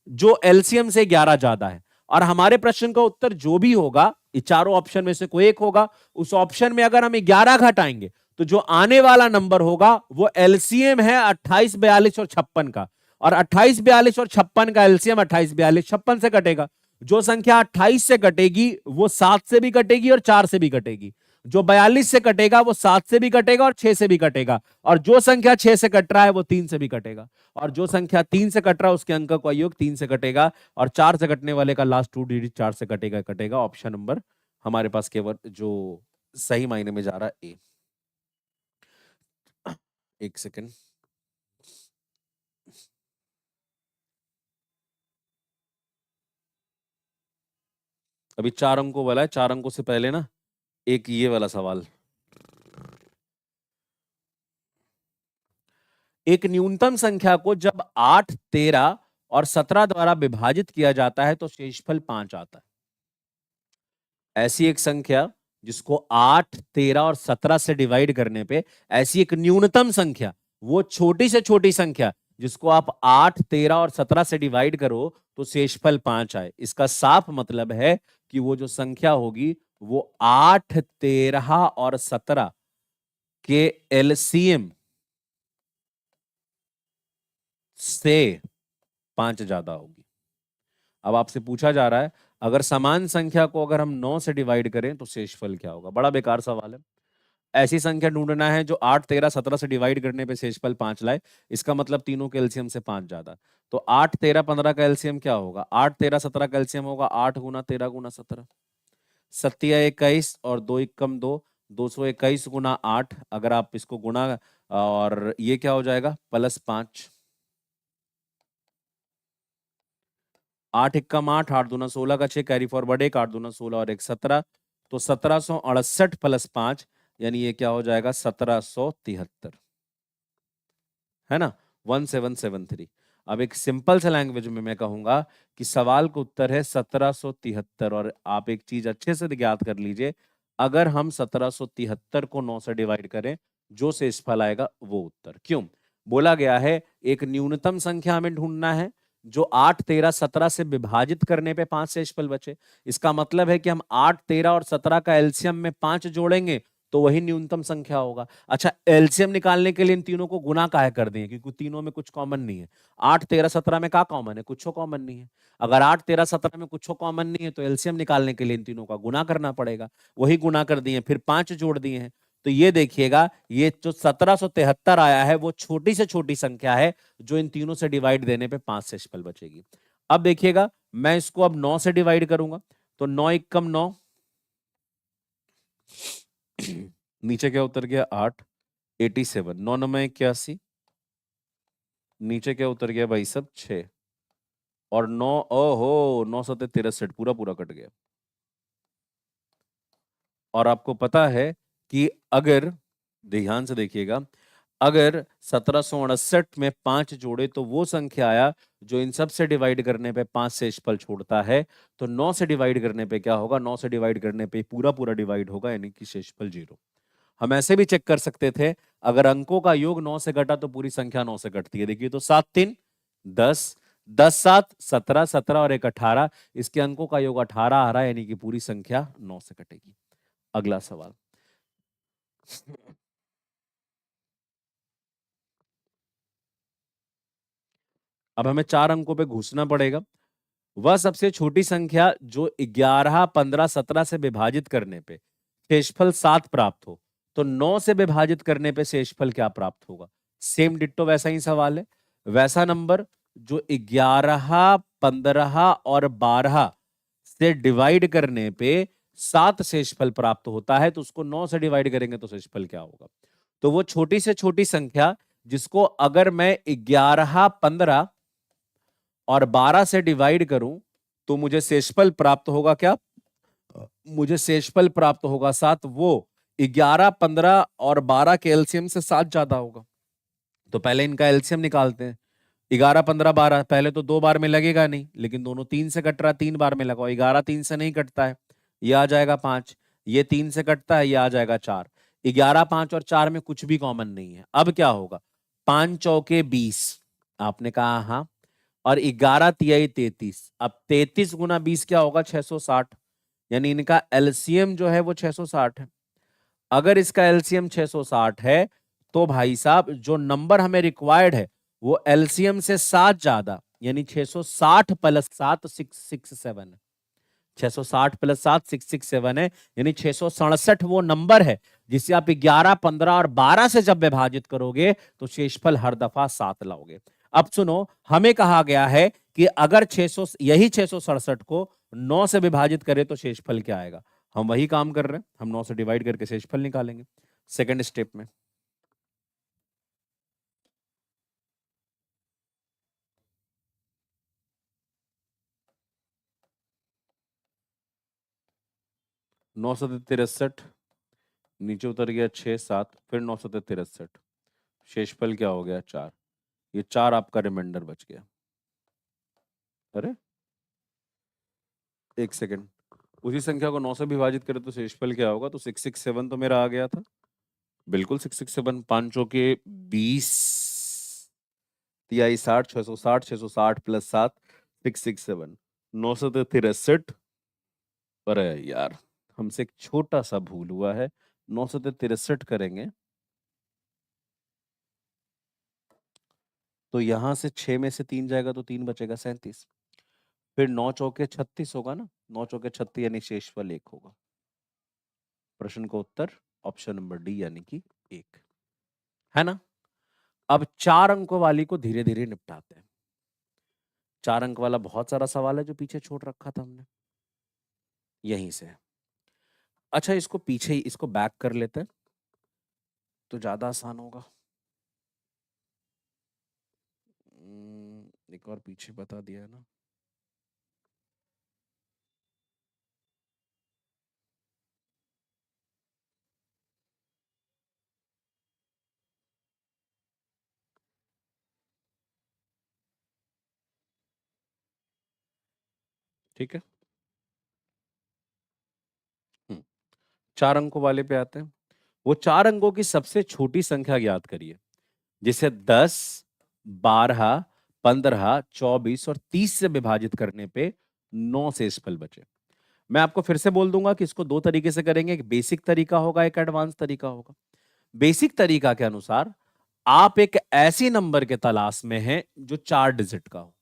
A: जो एलसीएम से 11 ज्यादा है, और हमारे प्रश्न का उत्तर जो भी होगा, ये चारों ऑप्शन में से कोई एक होगा। उस ऑप्शन में अगर हम 11 घटाएंगे तो जो आने वाला नंबर होगा वो एलसीएम है 28 42 और 56 का, और 28 42 और 56 का एलसीएम 28 42 56 से कटेगा। जो संख्या 28 से कटेगी वो 7 से भी कटेगी और 4 से भी कटेगी। जो 42 से कटेगा वो 7 से भी कटेगा और 6 से भी कटेगा, और जो संख्या 6 से कट रहा है वो 3 से भी कटेगा, और जो संख्या 3 से कट रहा है उसके अंक का योग 3 से कटेगा, और 4 से कटने वाले का लास्ट 2 डिजिट 4 से कटेगा कटेगा। ऑप्शन नंबर हमारे पास केवल जो सही मायने में जा रहा है ए। एक सेकेंड, अभी 4 अंकों वाला है, 4 अंकों से पहले ना एक ये वाला सवाल। एक न्यूनतम संख्या को जब 8 13 और 17 द्वारा विभाजित किया जाता है तो शेषफल 5 आता है। ऐसी एक संख्या जिसको 8 13 और 17 से डिवाइड करने पे, ऐसी एक न्यूनतम संख्या, वो छोटी से छोटी संख्या जिसको आप 8 13 और 17 से डिवाइड करो तो शेषफल 5 आए। इसका साफ मतलब है कि वो जो संख्या होगी वो 8 13 और 17 के एलसीएम से 5 ज्यादा होगी। अब आपसे पूछा जा रहा है अगर समान संख्या को अगर हम 9 से डिवाइड करें तो शेषफल क्या होगा? बड़ा बेकार सवाल है। ऐसी संख्या ढूंढना है जो 8 13 17 से डिवाइड करने पे शेषफल 5 लाए। इसका मतलब तीनों के एलसीएम से 5 ज्यादा। तो 8 13 15 का एलसीएम क्या होगा? 8 13 17 का एलसीएम होगा 8 गुना 13 गुना 17, 7 21 और 2 एकम 2, 221 गुना 8। अगर आप इसको गुना, और ये क्या हो जाएगा? +5। 8 एकम 8, 8 दूना 16 का 6, कैरी फॉरवर्ड 1, 8 दूना 16 और 1 17, तो 1768 +5, यानी ये क्या हो जाएगा? 1773, है ना? 1773। अब एक सिंपल से लैंग्वेज में मैं कहूंगा कि सवाल का उत्तर है 1773। और आप एक चीज अच्छे से याद कर लीजिए, अगर हम 1773 को 9 से डिवाइड करें, जो शेषफल आएगा वो उत्तर। क्यों बोला गया है? एक न्यूनतम संख्या हमें ढूंढना है जो 8, 13, 17 से विभाजित करने पे 5 शेषफल बचे। इसका मतलब है कि हम 8, 13 और 17 का एलसीएम में 5 जोड़ेंगे तो वही न्यूनतम संख्या होगा। अच्छा, एलसीएम निकालने के लिए इन तीनों को गुना काहे कर दिए? क्योंकि तीनों में कुछ कॉमन नहीं है। 8, 13, 17 में क्या कॉमन है? कुछ कॉमन नहीं है। अगर 8, 13, 17 में कुछ कॉमन नहीं है तो एलसीएम निकालने के लिए इन तीनों का गुना करना पड़ेगा। वही गुना कर दिए, फिर 5 जोड़ दिए हैं। तो ये देखिएगा, ये जो 1773 आया है वो छोटी से छोटी संख्या है जो इन तीनों से डिवाइड देने पे 5 शेषफल बचेगी। अब देखिएगा, मैं इसको अब 9 से डिवाइड करूंगा तो 9 एकम 9, नीचे क्या उतर गया 8, 87, 9 9 में 81, नीचे क्या उतर गया भाई सब 6, और 9, ओहो 9 7 63, पूरा पूरा कट गया। और आपको पता है कि अगर ध्यान से देखिएगा, अगर 1768 में 5 जोड़े तो वो संख्या आया जो इन सब से डिवाइड करने पे 5 शेषफल छोड़ता है। तो 9 से डिवाइड करने पे क्या होगा? 9 से डिवाइड करने पे पूरा पूरा डिवाइड होगा, यानी कि शेषफल 0। हम ऐसे भी चेक कर सकते थे, अगर अंकों का योग 9 से घटा तो पूरी संख्या 9 से घटती है। देखिए तो 7 3 10, 10 7 17, 17 और 1 18, इसके अंकों का योग 18 आ रहा है, यानी कि पूरी संख्या 9 से कटेगी। अगला सवाल। अब हमें 4 अंकों पे घुसना पड़ेगा। वह सबसे छोटी संख्या जो 11, 15, 17 से विभाजित करने पे शेषफल 7 प्राप्त हो, तो 9 से विभाजित करने पे शेषफल क्या प्राप्त होगा? सेम डिट्टो वैसा ही सवाल है। वैसा नंबर जो 11, 15 और 12 से डिवाइड करने पे 7 शेषफल प्राप्त होता है, तो उसको 9 से डिवाइड करेंगे तो शेषफल क्या होगा? तो वो छोटी से छोटी संख्या जिसको अगर मैं 11, 15 और 12 से डिवाइड करूं तो मुझे शेषफल प्राप्त होगा क्या? मुझे शेषफल प्राप्त होगा 7। वो 11, 15 और 12 के एलसीएम से 7 ज्यादा होगा। तो पहले इनका एलसीएम निकालते हैं। 11, 15, 12 पहले तो 2 बार में लगेगा नहीं, लेकिन दोनों 3 से कट रहा है, 3 बार में लगाओ। 11 3 से नहीं कटता है, ये आ जाएगा 5। ये 3 से कटता है, ये आ जाएगा 4। 11, 5 और 4 में कुछ भी कॉमन नहीं है। अब क्या होगा? 5 चौके 20, आपने कहा हाँ। और 11 तिहाई 33। अब 33 गुना 20 क्या होगा? 660। यानी इनका एलसीएम जो है वो 660 है। अगर इसका एलसीएम 660 है तो भाई साहब जो नंबर हमें रिक्वायर्ड है वो एलसीएम से 7 ज्यादा, यानी 660 प्लस 7 667 है। 660 प्लस 7 667 है, यानी 667 वो नंबर है जिसे आप 11, 15 और 12 से जब विभाजित करोगे तो शेषफल हर दफा 7 लाओगे। अब सुनो, हमें कहा गया है कि अगर 600 यही 667 को 9 से विभाजित करें तो शेषफल क्या आएगा? हम वही काम कर रहे हैं, हम 9 से डिवाइड करके शेषफल निकालेंगे सेकंड स्टेप में। 9 7 63, नीचे उतर गया 6 7, फिर 9 7 63, शेषफल क्या हो गया? 4। ये 4 आपका रिमाइंडर बच गया। अरे एक सेकेंड, उसी संख्या को 9 से विभाजित करें तो शेषफल क्या होगा? तो 667 तो मेरा आ गया था। बिल्कुल 667, पांचों के 20, तिहाई 60, 660, 660 प्लस 7 667, 9 7 63। अरे यार, हमसे एक छोटा सा भूल हुआ है। 9 7 63 करेंगे तो यहां से 6 में से 3 जाएगा तो 3 बचेगा 37। फिर 9 चौके 36 होगा ना, 9 चौके 36 यानी शेषफल 1 होगा। प्रश्न का उत्तर ऑप्शन नंबर डी यानी कि 1 है ना। अब 4 अंकों वाली को धीरे धीरे निपटाते हैं। 4 अंक वाला बहुत सारा सवाल है जो पीछे छोड़ रखा था हमने, यहीं से। अच्छा, इसको पीछे ही, इसको बैक कर लेते हैं तो ज्यादा आसान होगा। एक और पीछे बता दिया है ना। ठीक है। 4 अंकों वाले पे आते हैं। वो 4 अंकों की सबसे छोटी संख्या ज्ञात करिए जिसे 10, 12, 15, 24 और 30 से विभाजित करने पे 9 शेषफल बचे। मैं आपको फिर से बोल दूंगा कि इसको दो तरीके से करेंगे, एक बेसिक तरीका होगा, एक एडवांस तरीका होगा। बेसिक तरीका के अनुसार आप एक ऐसी नंबर के तलाश में हैं जो 4 डिजिट का हो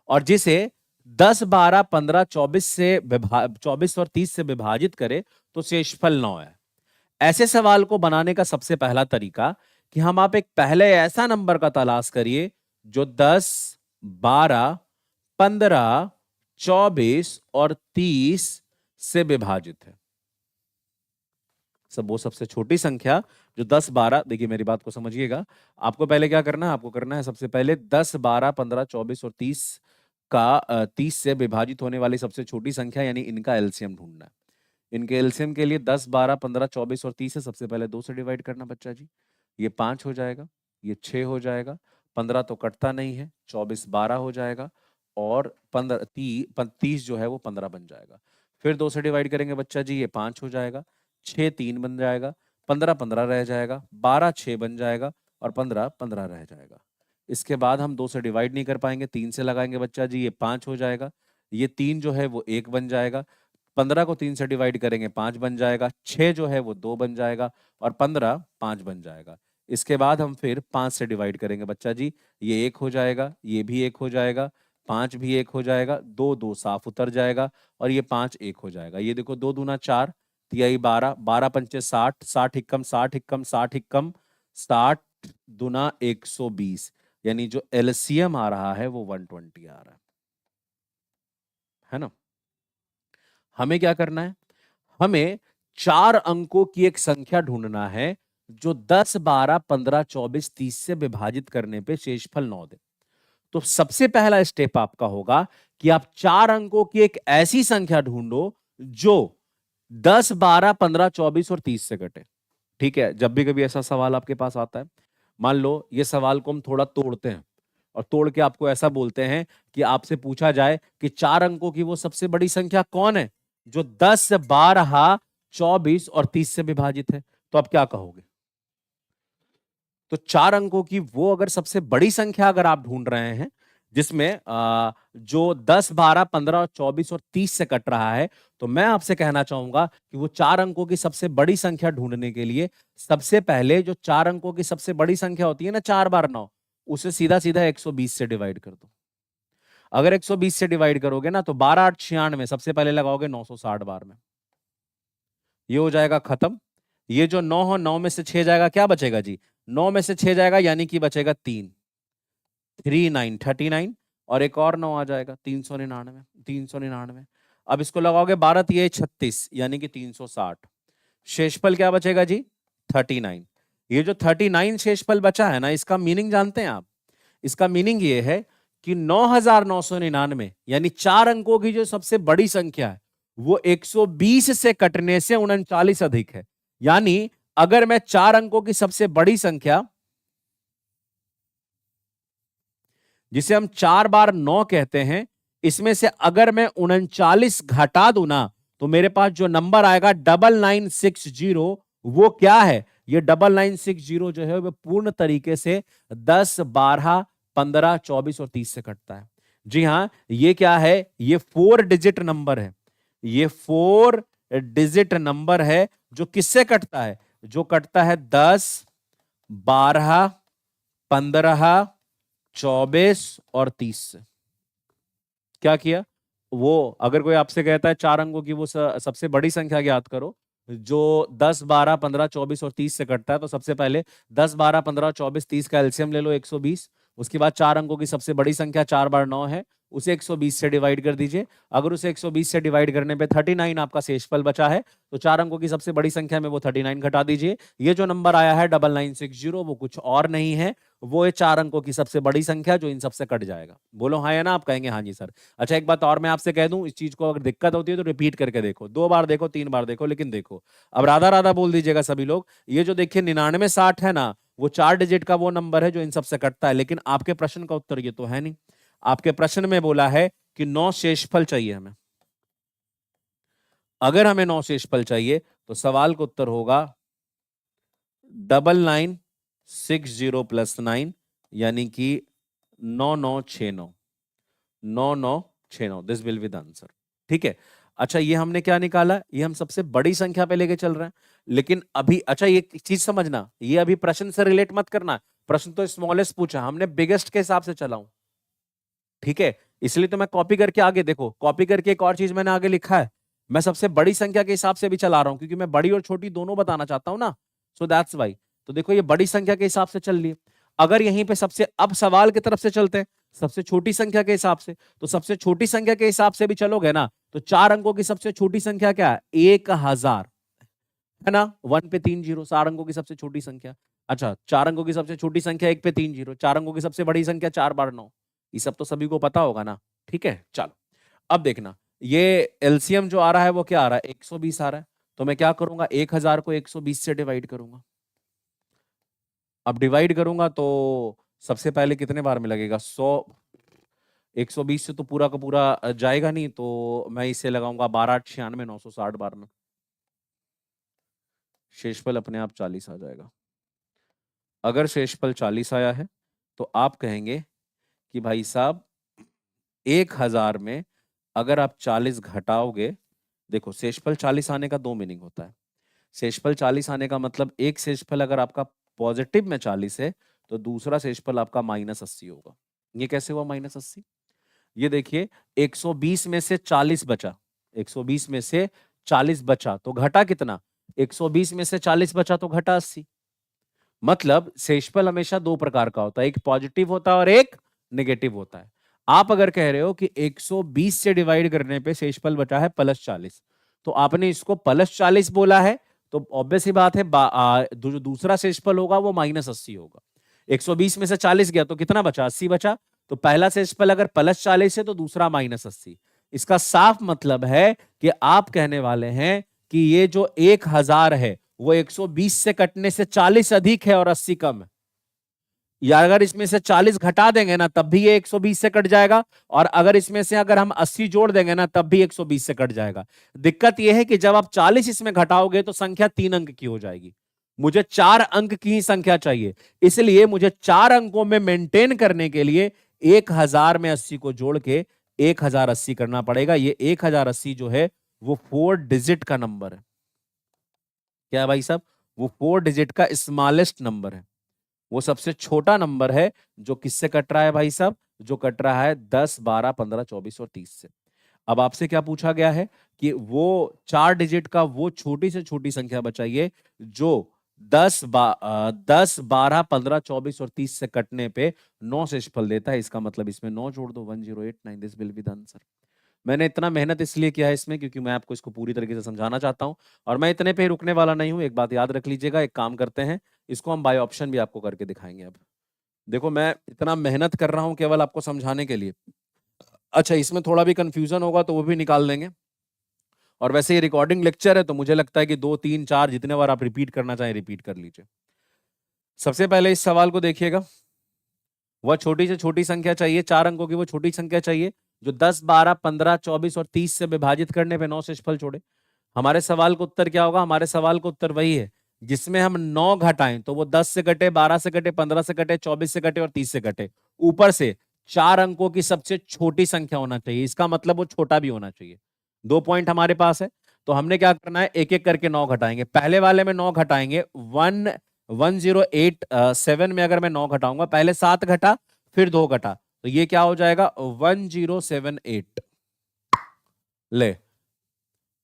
A: और जिसे 10, 12, 15, 24 से 24 और 30 से विभाजित करे तो शेषफल 9 है। ऐसे सवाल को बनाने का सबसे पहला तरीका कि हम आप एक पहले ऐसा नंबर का तलाश करिए जो 10, 12, 15, 24 और 30 से विभाजित है। वो सबसे छोटी संख्या जो 10, 12, देखिए मेरी बात को समझिएगा। आपको पहले क्या करना है? आपको करना है सबसे पहले 10, 12, 15, 24 और 30 का 30 से विभाजित होने वाली सबसे छोटी संख्या यानी इनका एलसीएम ढूंढना है। इनके एलसीएम के लिए 10, 12, 15, 24 और 30 है। सबसे पहले 2 से डिवाइड करना बच्चा जी। ये 5 हो जाएगा, ये 6 हो जाएगा, 15 तो कटता नहीं है, 24 12 हो जाएगा और 30 जो है वो 15 बन जाएगा। फिर 2 से डिवाइड करेंगे बच्चा जी, ये 5 हो जाएगा, 6 3 बन जाएगा, 15 15 रह जाएगा, 12 6 बन जाएगा और 15 15 रह जाएगा। इसके बाद हम 2 से डिवाइड नहीं कर पाएंगे, 3 से लगाएंगे बच्चा जी, ये 5 हो जाएगा, ये 3 जो है वो 1 बन जाएगा, 15 को 3 से डिवाइड करेंगे 5 बन जाएगा, 6 जो है वो 2 बन जाएगा और 15 5 बन जाएगा। इसके बाद हम फिर 5 से डिवाइड करेंगे बच्चा जी, ये 1 हो जाएगा, ये भी 1 हो जाएगा, 5 भी 1 हो जाएगा, 2 2 साफ उतर जाएगा और ये 5 1 हो जाएगा। ये देखो 2 दूना 4, तिहाई 12, 12 पंचे 60, 60 इक्कम 60 इक्कम 60 इक्कम 60 दुना 120, यानी जो एलसीएम आ रहा है वो 120 आ रहा है ना। हमें क्या करना है? हमें 4 अंकों की एक संख्या ढूंढना है जो 10, 12, 15, 24, 30 से विभाजित करने पे शेषफल 9 दे। तो सबसे पहला स्टेप आपका होगा कि आप 4 अंकों की एक ऐसी संख्या ढूंढो जो 10, 12, 15, 24 और 30 से कटे। ठीक है, जब भी कभी ऐसा सवाल आपके पास आता है, मान लो ये सवाल को हम थोड़ा तोड़ते हैं और तोड़ के आपको ऐसा बोलते हैं कि आपसे पूछा जाए कि 4 अंकों की वो सबसे बड़ी संख्या कौन है जो 10, 12, 24 और 30 से विभाजित है, तो आप क्या कहोगे? तो 4 अंकों की वो अगर सबसे बड़ी संख्या अगर आप ढूंढ रहे हैं जिसमें जो 10, 12, 15, 24 और 30 से कट रहा है, तो मैं आपसे कहना चाहूंगा कि वो 4 अंकों की सबसे बड़ी संख्या ढूंढने के लिए सबसे पहले जो 4 अंकों की सबसे बड़ी संख्या होती है ना, 4 बार 9, उसे सीधा सीधा 120 से डिवाइड कर दो। अगर 120 से डिवाइड करोगे ना तो 12 8 96 सबसे पहले लगाओगे 960 बार में, ये हो जाएगा खत्म। ये जो 9 हो, 9 में से 6 जाएगा, क्या बचेगा जी? 9 में से 6 जाएगा यानी कि बचेगा 3, 3 9 39 और एक और 9 आ जाएगा 399, 399। अब इसको लगाओगे 12 तिये 36 यानी कि 360। शेषफल क्या बचेगा जी? 39। ये जो 39 शेषफल बचा है ना, इसका मीनिंग जानते हैं आप? इसका मीनिंग ये है कि 9999 यानी 4 अंकों की जो सबसे बड़ी संख्या है वो 120 से कटने से 39 अधिक है। यानी अगर मैं 4 अंकों की सबसे बड़ी संख्या जिसे हम 4 बार 9 कहते हैं, इसमें से अगर मैं 39 घटा दूं ना, तो मेरे पास जो नंबर आएगा 9960, वो क्या है? ये 9960 जो है वो पूर्ण तरीके से 10, 12, 15, 24 और 30 से कटता है। जी हां, ये क्या है? ये 4 डिजिट नंबर है। ये 4 डिजिट नंबर है जो किससे कटता है? जो कटता है 10, 12, 15, 24 और 30 से। क्या किया? वो अगर कोई आपसे कहता है 4 अंकों की वो सबसे बड़ी संख्या ज्ञात करो जो 10, 12, 15, 24 और 30 से कटता है, तो सबसे पहले 10, 12, 15, 24, 30 का एलसीएम ले लो 120। उसके बाद 4 अंकों की सबसे बड़ी संख्या 4 बार 9 है, उसे 120 से डिवाइड कर दीजिए। अगर उसे 120 से डिवाइड करने पे 39 आपका शेषफल बचा है, तो 4 अंकों की सबसे बड़ी संख्या में वो 39 घटा दीजिए। ये जो नंबर आया है 9960, वो कुछ और नहीं है, वो है 4 अंकों की सबसे बड़ी संख्या जो इन सबसे कट जाएगा। बोलो हाँ या ना? आप कहेंगे हाँ जी सर। अच्छा, एक बात और मैं आपसे कह दूं, इस चीज को अगर दिक्कत होती है तो रिपीट करके देखो, 2 बार देखो, 3 बार देखो, लेकिन देखो। अब राधा राधा बोल दीजिएगा सभी लोग। ये जो देखिए 9960 है ना, वो 4 डिजिट का वो नंबर है जो इन सबसे कटता है। लेकिन आपके प्रश्न का उत्तर ये तो है नहीं। आपके प्रश्न में बोला है कि 9 शेषफल चाहिए हमें। अगर हमें 9 शेषफल चाहिए तो सवाल का उत्तर होगा 9960 प्लस 9 यानी कि 9969 9969 this will be the answer. ठीक है, अच्छा ये हमने क्या निकाला, ये हम सबसे बड़ी संख्या पे लेके चल रहे हैं। लेकिन अभी अच्छा ये चीज समझना, ये अभी प्रश्न से रिलेट मत करना, प्रश्न तो स्मॉलेस्ट पूछा, हमने बिगेस्ट के हिसाब से चलाऊं। ठीक है, इसलिए तो मैं कॉपी करके आगे देखो, कॉपी करके एक और चीज मैंने आगे लिखा है, मैं सबसे बड़ी संख्या के हिसाब से भी चला रहा हूं क्योंकि मैं बड़ी और छोटी दोनों बताना चाहता हूं ना, सो दैट्स वाई। तो देखो ये बड़ी संख्या के हिसाब से चल रही है। अगर यहीं पे सबसे, अब सवाल की तरफ से चलते हैं सबसे छोटी संख्या के हिसाब से, तो सबसे छोटी संख्या के हिसाब से भी चलोगे ना तो 4 अंकों की सबसे छोटी संख्या क्या है, 1000 है ना, 1 पे 3 जीरो, 4 अंकों की सबसे छोटी संख्या। अच्छा 4 अंकों की सबसे छोटी संख्या 1 पे 3 जीरो, 4 अंकों की सबसे बड़ी संख्या 4 बार 9, ये सब तो सभी को पता होगा ना। ठीक है, चलो अब देखना ये एलसीएम जो आ रहा है वो क्या आ रहा है, 120 आ रहा है। तो मैं क्या करूंगा, 1000 को 120 से डिवाइड करूंगा। अब डिवाइड करूंगा तो सबसे पहले कितने बार में लगेगा, 100, 120 से तो पूरा का पूरा जाएगा नहीं, तो मैं इसे लगाऊंगा 12 8 96 960 बार में, शेषफल अपने आप 40 आ जाएगा। अगर शेषफल 40 आया है तो आप कहेंगे कि भाई साहब 1000 में अगर आप 40 घटाओगे, देखो शेषफल 40 आने का दो मीनिंग होता है। शेषफल 40 आने का मतलब एक शेषफल अगर आपका पॉजिटिव में 40 है तो दूसरा शेषफल आपका -80 होगा। ये कैसे हुआ -80, ये देखिए 120 में से 40 बचा, 120 में से 40 बचा तो घटा कितना, 120 में से 40 बचा तो घटा 80। मतलब शेषफल हमेशा दो प्रकार का होता है, एक पॉजिटिव होता है और एक नेगेटिव होता है। आप अगर कह रहे हो कि 120 से डिवाइड करने पे शेषफल बचा है +40, तो आपने इसको +40 बोला है तो ऑब्वियस ही बात है जो दूसरा शेषफल होगा वो -80 होगा। 120 में से 40 गया तो कितना बचा, 80 बचा। तो पहला शेषफल अगर +40 है तो दूसरा -80। इसका साफ मतलब है कि आप कहने वाले हैं कि ये जो 1000 है वो 120 से कटने से 40 अधिक है और 80 कम है, या अगर इसमें से 40 घटा देंगे ना तब भी ये 120 से कट जाएगा, और अगर इसमें से अगर हम 80 जोड़ देंगे ना तब भी 120 से कट जाएगा। दिक्कत यह है कि जब आप 40 इसमें घटाओगे तो संख्या 3 अंक की हो जाएगी, मुझे 4 अंक की ही संख्या चाहिए, इसलिए मुझे 4 अंकों में मेंटेन करने के लिए 1000 में 80 को जोड़ के 1080 करना पड़ेगा। ये 1080 जो है वो 4 डिजिट का नंबर है। क्या भाई साहब, वो 4 डिजिट का स्मॉलेस्ट नंबर है, वो सबसे छोटा नंबर है जो किससे कट रहा है भाई साहब, जो कट रहा है 10 12 15 24 और 30 से। अब आपसे क्या पूछा गया है कि वो 4 डिजिट का वो छोटी से छोटी संख्या बताइए जो 10 12 15 24 और 30 से कटने पे 9 शेषफल देता है। इसका मतलब इसमें 9 जोड़ दो, 1089, this will be the answer. मैंने इतना मेहनत इसलिए किया है इसमें क्योंकि मैं आपको इसको पूरी तरीके से समझाना चाहता हूं, और मैं इतने पे ही रुकने वाला नहीं हूं। एक बात याद रख लीजिएगा, एक काम करते हैं, इसको हम बाय ऑप्शन भी आपको करके दिखाएंगे। अब देखो मैं इतना मेहनत कर रहा हूं केवल आपको समझाने के लिए। अच्छा इसमें थोड़ा भी कंफ्यूजन होगा तो वो भी निकाल देंगे, और वैसे ये रिकॉर्डिंग लेक्चर है तो मुझे लगता है कि 2 3 4 जितने बार आप रिपीट करना चाहें रिपीट कर लीजिए। सबसे पहले इस सवाल को देखिएगा, वह छोटी से छोटी संख्या चाहिए, 4 अंकों की वो छोटी संख्या चाहिए जो 10 12 15 24 और 30 से विभाजित करने पे 9 शेषफल छोड़े। हमारे सवाल का उत्तर क्या होगा, हमारे सवाल का उत्तर वही है जिसमें हम 9 घटाएं तो वो 10 से कटे, 12 से कटे, 15 से कटे, 24 से कटे और 30 से कटे। ऊपर से 4 अंकों की सबसे छोटी संख्या होना चाहिए, इसका मतलब वो छोटा भी होना चाहिए। 2 पॉइंट हमारे पास है, तो हमने क्या करना है, एक एक करके 9 घटाएंगे। पहले वाले में 9 घटाएंगे, 1087 में अगर मैं 9 घटाऊंगा, पहले 7 घटा फिर 2 घटा तो ये क्या हो जाएगा 1078। ले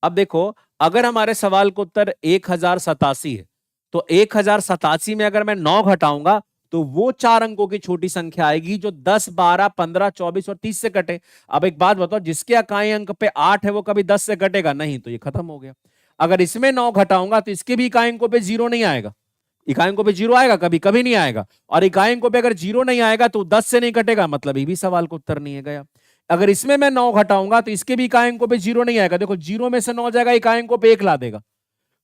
A: अब देखो, अगर हमारे सवाल का उत्तर 1087 है तो 1087 में अगर मैं 9 घटाऊंगा तो वो 4 अंकों की छोटी संख्या आएगी जो 10 12 15 24 और 30 से कटे। अब एक बात बताओ, जिसके इकाई अंक पे 8 है वो कभी 10 से कटेगा नहीं, तो ये खत्म हो गया। अगर इसमें 9 घटाऊंगा तो इसके भी इकाई अंकों पे 0 नहीं आएगा, इकाई अंकों पे 0 आएगा कभी, कभी नहीं आएगा। और इकाई अंकों पे अगर 0 नहीं आएगा तो 10 से नहीं कटेगा, मतलब ये भी सवाल का उत्तर नहीं है गया। अगर इसमें मैं 9 घटाऊंगा तो इसके भी इकाई अंकों पे 0 नहीं आएगा, देखो 0 में से 9 जाएगा, इकाई अंकों पे 1 ला देगा।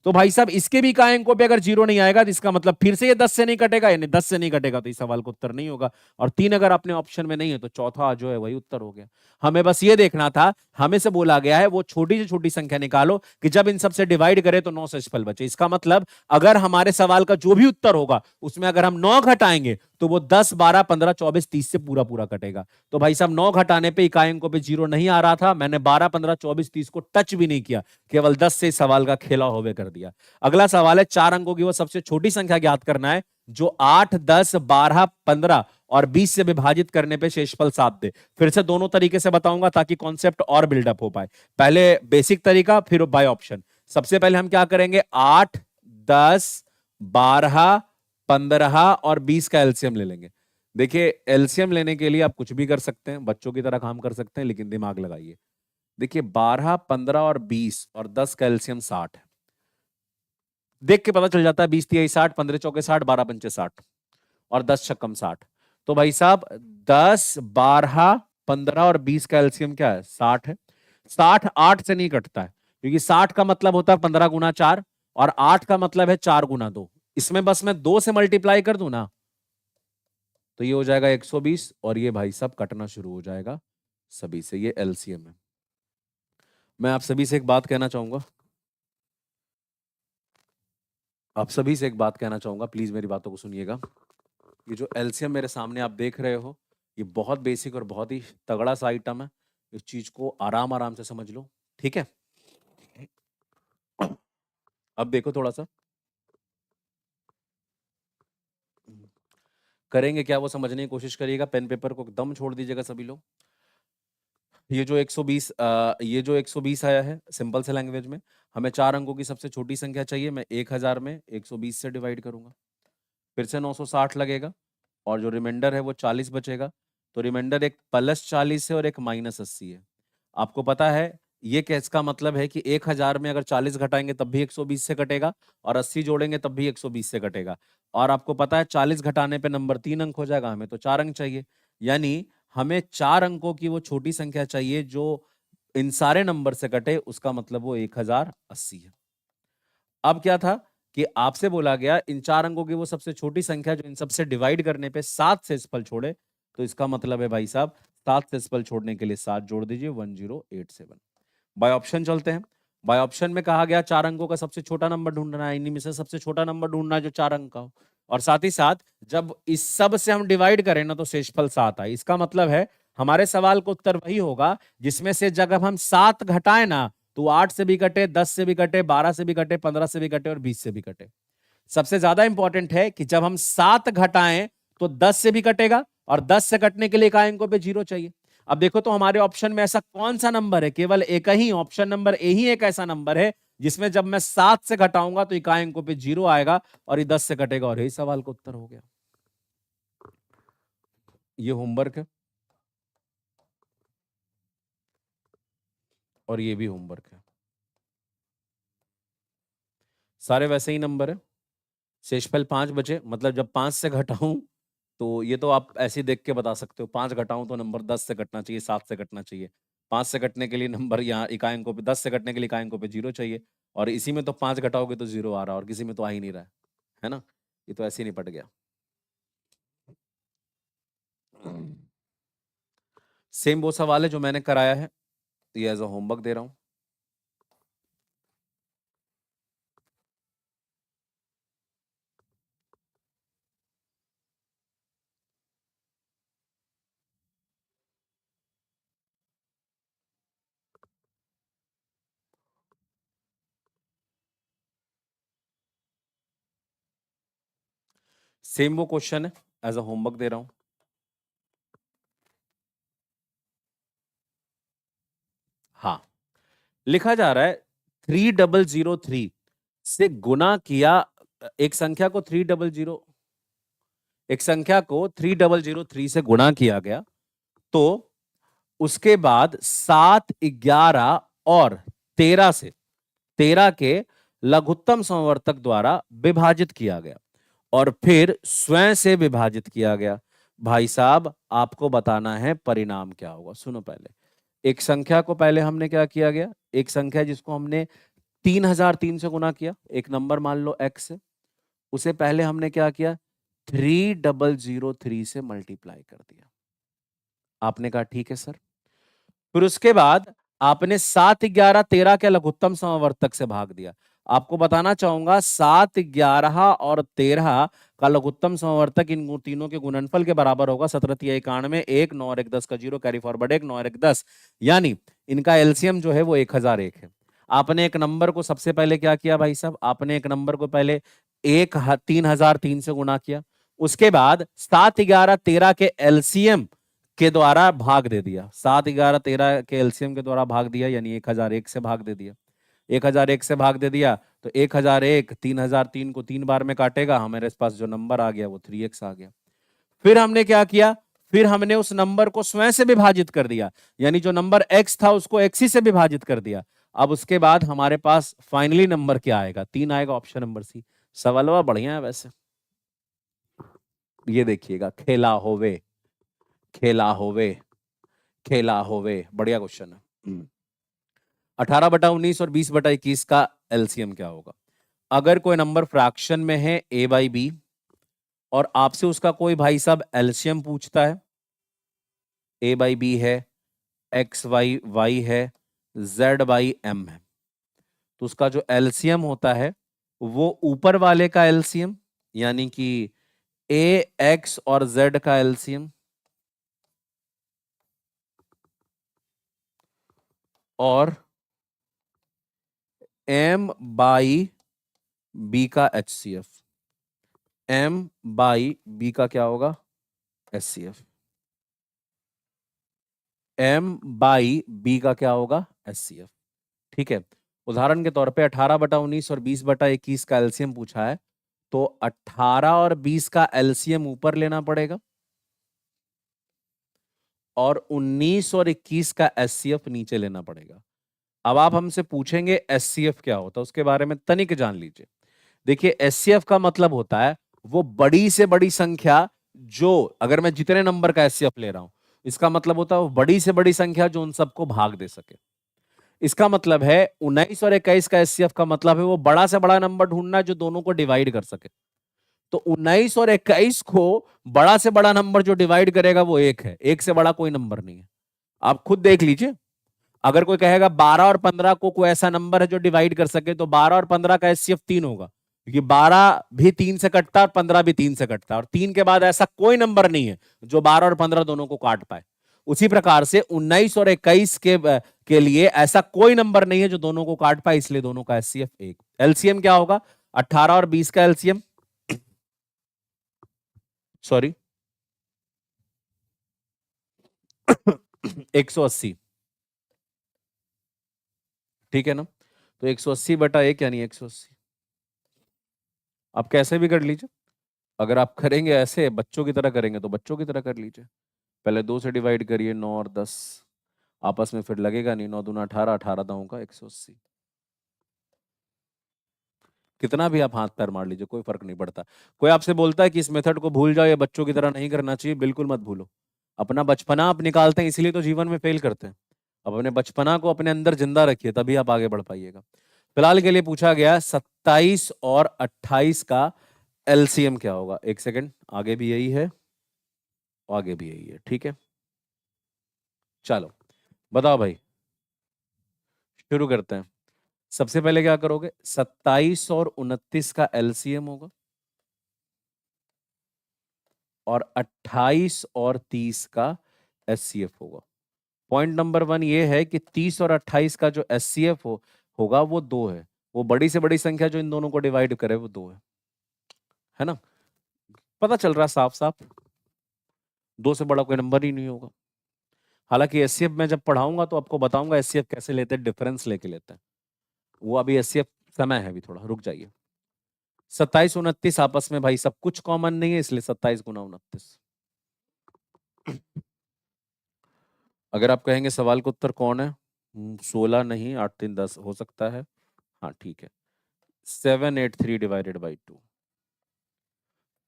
A: तो भाई साहब इसके भी इकाई अंकों पे अगर 0 नहीं आएगा तो इसका मतलब फिर से ये 10 से नहीं कटेगा, यानी 10 से नहीं कटेगा तो इस सवाल का उत्तर नहीं होगा। और 3 अगर अपने ऑप्शन में नहीं है तो चौथा जो है वही उत्तर हो गया। हमें बस ये देखना था हमें से बोला गया है वो छोटी से छोटी संख्या निकालो कि जब इन सबसे डिवाइड करें तो 9 शेषफल बचे। इसका मतलब अगर हमारे सवाल का जो भी उत्तर होगा उसमें अगर हम 9 घटाएंगे तो वो 10, 12, 15, 24, 30 से पूरा पूरा कटेगा। तो भाई साहब 9 घटाने पे इकाई अंकों पे 0 नहीं आ रहा था, मैंने 12, 15, 24, 30 को टच भी नहीं किया, केवल 10 से सवाल का खेला होवे कर दिया। अगला सवाल है 4 अंकों की वो सबसे छोटी संख्या ज्ञात करना है जो 8, 10, 12, 15 और 20 से विभाजित करने पे शेषफल 7 दे। फिर से दोनों तरीके से बताऊंगा ताकि कॉन्सेप्ट और बिल्डअप हो पाए। पहले बेसिक तरीका, फिर बाय ऑप्शन। सबसे पहले हम क्या करेंगे, 8, 10, 12, 15 और 20 का एलसीएम ले लेंगे। देखिए एलसीएम लेने के लिए आप कुछ भी कर सकते हैं, बच्चों की तरह काम कर सकते हैं, लेकिन दिमाग लगाइए। देखिए 12, 15 और 20 और 10 का एलसीएम 60 है। देख के पता चल जाता है 20 तिहाई 60, 15 चौके 60, 12 पंचे 60 और 10 छक्कम 60। तो भाई साहब 10, 12, 15 और 20 का एलसीएम क्या है, 60 है। 60 8 से नहीं कटता है क्योंकि 60 का मतलब होता है 15 गुना 4 और 8 का मतलब है 4 गुना 2। इसमें बस मैं 2 से मल्टीप्लाई कर दूं ना तो ये हो जाएगा 120 और ये भाई साहब कटना शुरू हो जाएगा सभी से। ये एलसीएम है। मैं आप सभी से एक बात कहना चाहूंगा, प्लीज मेरी बातों को सुनिएगा। ये जो एलसीएम मेरे सामने आप देख रहे हो ये बहुत बेसिक और बहुत ही तगड़ा सा आइटम है। इस चीज को आराम आराम से समझ लो, ठीक है। अब देखो थोड़ा सा करेंगे क्या वो समझने की कोशिश करिएगा, पेन पेपर को एकदम छोड़ दीजिएगा सभी लोग। ये जो 120 आया है सिंपल से लैंग्वेज में, हमें 4 अंकों की सबसे छोटी संख्या चाहिए। मैं 1000 में 120 से डिवाइड करूंगा, फिर से 960 लगेगा और जो रिमाइंडर है वो 40 बचेगा। तो रिमाइंडर एक +40 है और एक -80 है। आपको पता है ये इसका मतलब है कि 1000 में अगर 40 घटाएंगे तब भी 120 से कटेगा और 80 जोड़ेंगे तब भी 120 से कटेगा। और आपको पता है 40 घटाने पे नंबर 3 अंक हो जाएगा, हमें तो 4 अंक चाहिए। यानी हमें 4 अंकों की वो छोटी संख्या चाहिए जो इन सारे नंबर से कटे, उसका मतलब वो 1080 है। अब क्या था कि आपसे बोला गया इन 4 अंकों की वो सबसे छोटी संख्या जो इन सबसे डिवाइड करने पे 7 से शेषफल छोड़े। तो इसका मतलब है भाई साहब 7 से शेषफल छोड़ने के लिए 7 जोड़ दीजिए, 1087। बाय ऑप्शन चलते हैं। बाय ऑप्शन में कहा गया 4 अंकों का सबसे छोटा नंबर ढूंढना है, इन्हीं में से सबसे छोटा नंबर ढूंढना है जो 4 अंक का हो। और साथ ही साथ जब इस सब से हम डिवाइड करें ना तो शेषफल 7 आए। इसका मतलब है हमारे सवाल का उत्तर वही होगा जिसमें से जब हम 7 घटाएं ना तो 8 से भी कटे, 10 से भी कटे, 12 से भी कटे, 15 से भी कटे और 20 से भी कटे। सबसे ज्यादा इंपॉर्टेंट है कि जब हम 7 घटाएं तो 10 से भी कटेगा और 10 से कटने के लिए इकाई अंकों पे 0 चाहिए। अब देखो तो हमारे ऑप्शन में ऐसा कौन सा नंबर है, केवल एक ही ऑप्शन नंबर ए ही एक ऐसा नंबर है जिसमें जब मैं 7 से घटाऊंगा तो इकाई अंकों पे 0 आएगा और ये 10 से कटेगा और यही सवाल का उत्तर हो गया। ये होमवर्क है और ये भी होमवर्क है। सारे वैसे ही नंबर है। शेषफल 5 बचे, मतलब जब 5 से घटाऊं तो ये तो आप ऐसे ही देख के बता सकते हो, 5 घटाऊं तो नंबर 10 से कटना चाहिए, 7 से कटना चाहिए। 5 से कटने के लिए नंबर यहाँ इकाई अंकों पे, 10 से कटने के लिए इकाई अंकों पे 0 चाहिए। और इसी में तो 5 घटाओगे तो 0 आ रहा है और किसी में तो आ ही नहीं रहा है ना। ये तो ऐसे ही निपट गया। सेम वो सवाल है जो मैंने कराया है, ये एज अ होमवर्क दे रहा हूं। सेम वो क्वेश्चन है, एज अ होमवर्क दे रहा हूं। हाँ, लिखा जा रहा है 3003 से गुना किया एक संख्या को 3003 से गुणा किया गया तो उसके बाद 7, 11 और 13 के लघुत्तम समवर्तक द्वारा विभाजित किया गया और फिर स्वयं से विभाजित किया गया। भाई साहब आपको बताना है परिणाम क्या होगा। सुनो, पहले एक संख्या को पहले हमने क्या किया गया, एक संख्या जिसको हमने 3003 से गुना किया, एक नंबर मान लो x है, उसे पहले हमने क्या किया 3003 से मल्टीप्लाई कर दिया। आपने कहा ठीक है सर। फिर उसके बाद आपने 7, 11, 13 के लघुत्तम समवर्तक से भाग दिया। आपको बताना चाहूंगा 7, 11 और 13 का लघुत्तम समवर्तक इन तीनों के गुणनफल के बराबर होगा। 17 तिया 91, 1 9 और 1 10 का 0 कैरी फॉरवर्ड 1 9 और 1 10, यानी इनका एलसीएम जो है वो 1001 है। आपने एक नंबर को सबसे पहले क्या किया भाई साहब, आपने एक नंबर को पहले 3003 से गुणा किया, उसके बाद 7, 11, 13 के एलसीएम के द्वारा भाग दे दिया। 7, 11, 13 के एलसीएम के द्वारा भाग दिया, यानी 1001 से भाग दे दिया। 1001 से भाग दे दिया तो 1001 3003 को 3 बार में काटेगा, हमारे पास जो नंबर आ गया वो 3x आ गया। फिर हमने क्या किया, फिर हमने उस नंबर को स्वयं से विभाजित कर दिया, यानी जो नंबर x था उसको x ही से विभाजित कर दिया। अब उसके बाद हमारे पास फाइनली नंबर क्या आएगा, 3 आएगा, ऑप्शन नंबर सी। सवाल बढ़िया है वैसे। ये देखिएगा, खेला होवे, खेला होवे, खेला होवे, बढ़िया क्वेश्चन है। 18/19 और 20/21 का एलसीएम क्या होगा? अगर कोई नंबर फ्रैक्शन में है a/b और आपसे उसका कोई भाई साहब एलसीएम पूछता है, a/b है, x/y है, z/m है, तो उसका जो एलसीएम होता है वो ऊपर वाले का एलसीएम, यानी कि a, x और z का एलसीएम और m/b का HCF, m/b का क्या होगा, HCF, m/b का क्या होगा, HCF। ठीक है, उदाहरण के तौर पे 18/19 और 20/21 का एलसीएम पूछा है, तो 18 और 20 का एलसीएम ऊपर लेना पड़ेगा और 19 और 21 का एचसीएफ नीचे लेना पड़ेगा। अब आप हमसे पूछेंगे एचसीएफ क्या होता है, उसके बारे में तनिक जान लीजिए। देखिए, एचसीएफ का मतलब होता है वो बड़ी से बड़ी संख्या, जो अगर मैं जितने नंबर का एचसीएफ ले रहा हूं, इसका मतलब होता है वो बड़ी से बड़ी संख्या जो उन सबको भाग दे सके। इसका मतलब है 19 और 21 का एचसीएफ का मतलब है वो बड़ा से बड़ा नंबर ढूंढना जो दोनों को डिवाइड कर सके। तो 19 और 21 को बड़ा से बड़ा नंबर जो डिवाइड करेगा वो 1 है, 1 से बड़ा कोई नंबर नहीं है। आप खुद देख लीजिए, अगर कोई कहेगा 12 और 15 को कोई ऐसा नंबर है जो डिवाइड कर सके, तो 12 और 15 का एचसीएफ 3 होगा, क्योंकि 12 भी 3 से कटता है और 15 भी 3 से कटता है, और 3 के बाद ऐसा कोई नंबर नहीं है जो 12 और 15 दोनों को काट पाए। उसी प्रकार से 19 और 21 के लिए ऐसा कोई नंबर नहीं है जो दोनों को काट पाए, इसलिए दोनों का एचसीएफ 1। एलसीएम क्या होगा, 18 और 20 का एलसीएम, सॉरी 180, ठीक है ना, तो 180/1 यानी 180। आप कैसे भी कर लीजिए, अगर आप करेंगे ऐसे बच्चों की तरह करेंगे तो बच्चों की तरह कर लीजिए, पहले 2 से डिवाइड करिए, 9 और 10 आपस में फिर लगेगा नहीं, 9 दूना 18, 18 दाओं का 180। कितना भी आप हाथ पैर मार लीजिए, कोई फर्क नहीं पड़ता। कोई आपसे बोलता है कि इस मेथड को भूल जाओ, ये बच्चों की तरह नहीं करना चाहिए, बिल्कुल मत भूलो। अपना बचपना आप निकालते हैं इसलिए तो जीवन में फेल करते हैं। अब अपने बचपना को अपने अंदर जिंदा रखिए, तभी आप आगे बढ़ पाइएगा। फिलहाल के लिए पूछा गया 27 और 28 का एलसीएम क्या होगा। एक सेकंड, आगे भी यही है, आगे भी यही है, ठीक है। चलो बताओ भाई, शुरू करते हैं। सबसे पहले क्या करोगे, 27 और 29 का एलसीएम होगा और 28 और 30 का एचसीएफ होगा। पॉइंट नंबर 1 ये है कि 30 और 28 का जो एचसीएफ होगा वो 2 है। वो बड़ी से बड़ी संख्या जो इन दोनों को डिवाइड करे वो 2 है ना। पता चल रहा है साफ साफ, 2 से बड़ा कोई नंबर ही नहीं होगा। हालांकि एचसीएफ मैं जब पढ़ाऊंगा तो आपको बताऊंगा एचसीएफ कैसे लेते हैं, डिफरेंस लेके लेते हैं। वो अभी एचसीएफ समय है, अभी थोड़ा रुक जाइए। 27, 29 आपस में भाई सब कुछ कॉमन नहीं है, इसलिए 27 गुना 29। अगर आप कहेंगे सवाल का उत्तर कौन है, 16 नहीं, 8 3 10 हो सकता है, हाँ ठीक है, 783 डिवाइडेड बाई 2।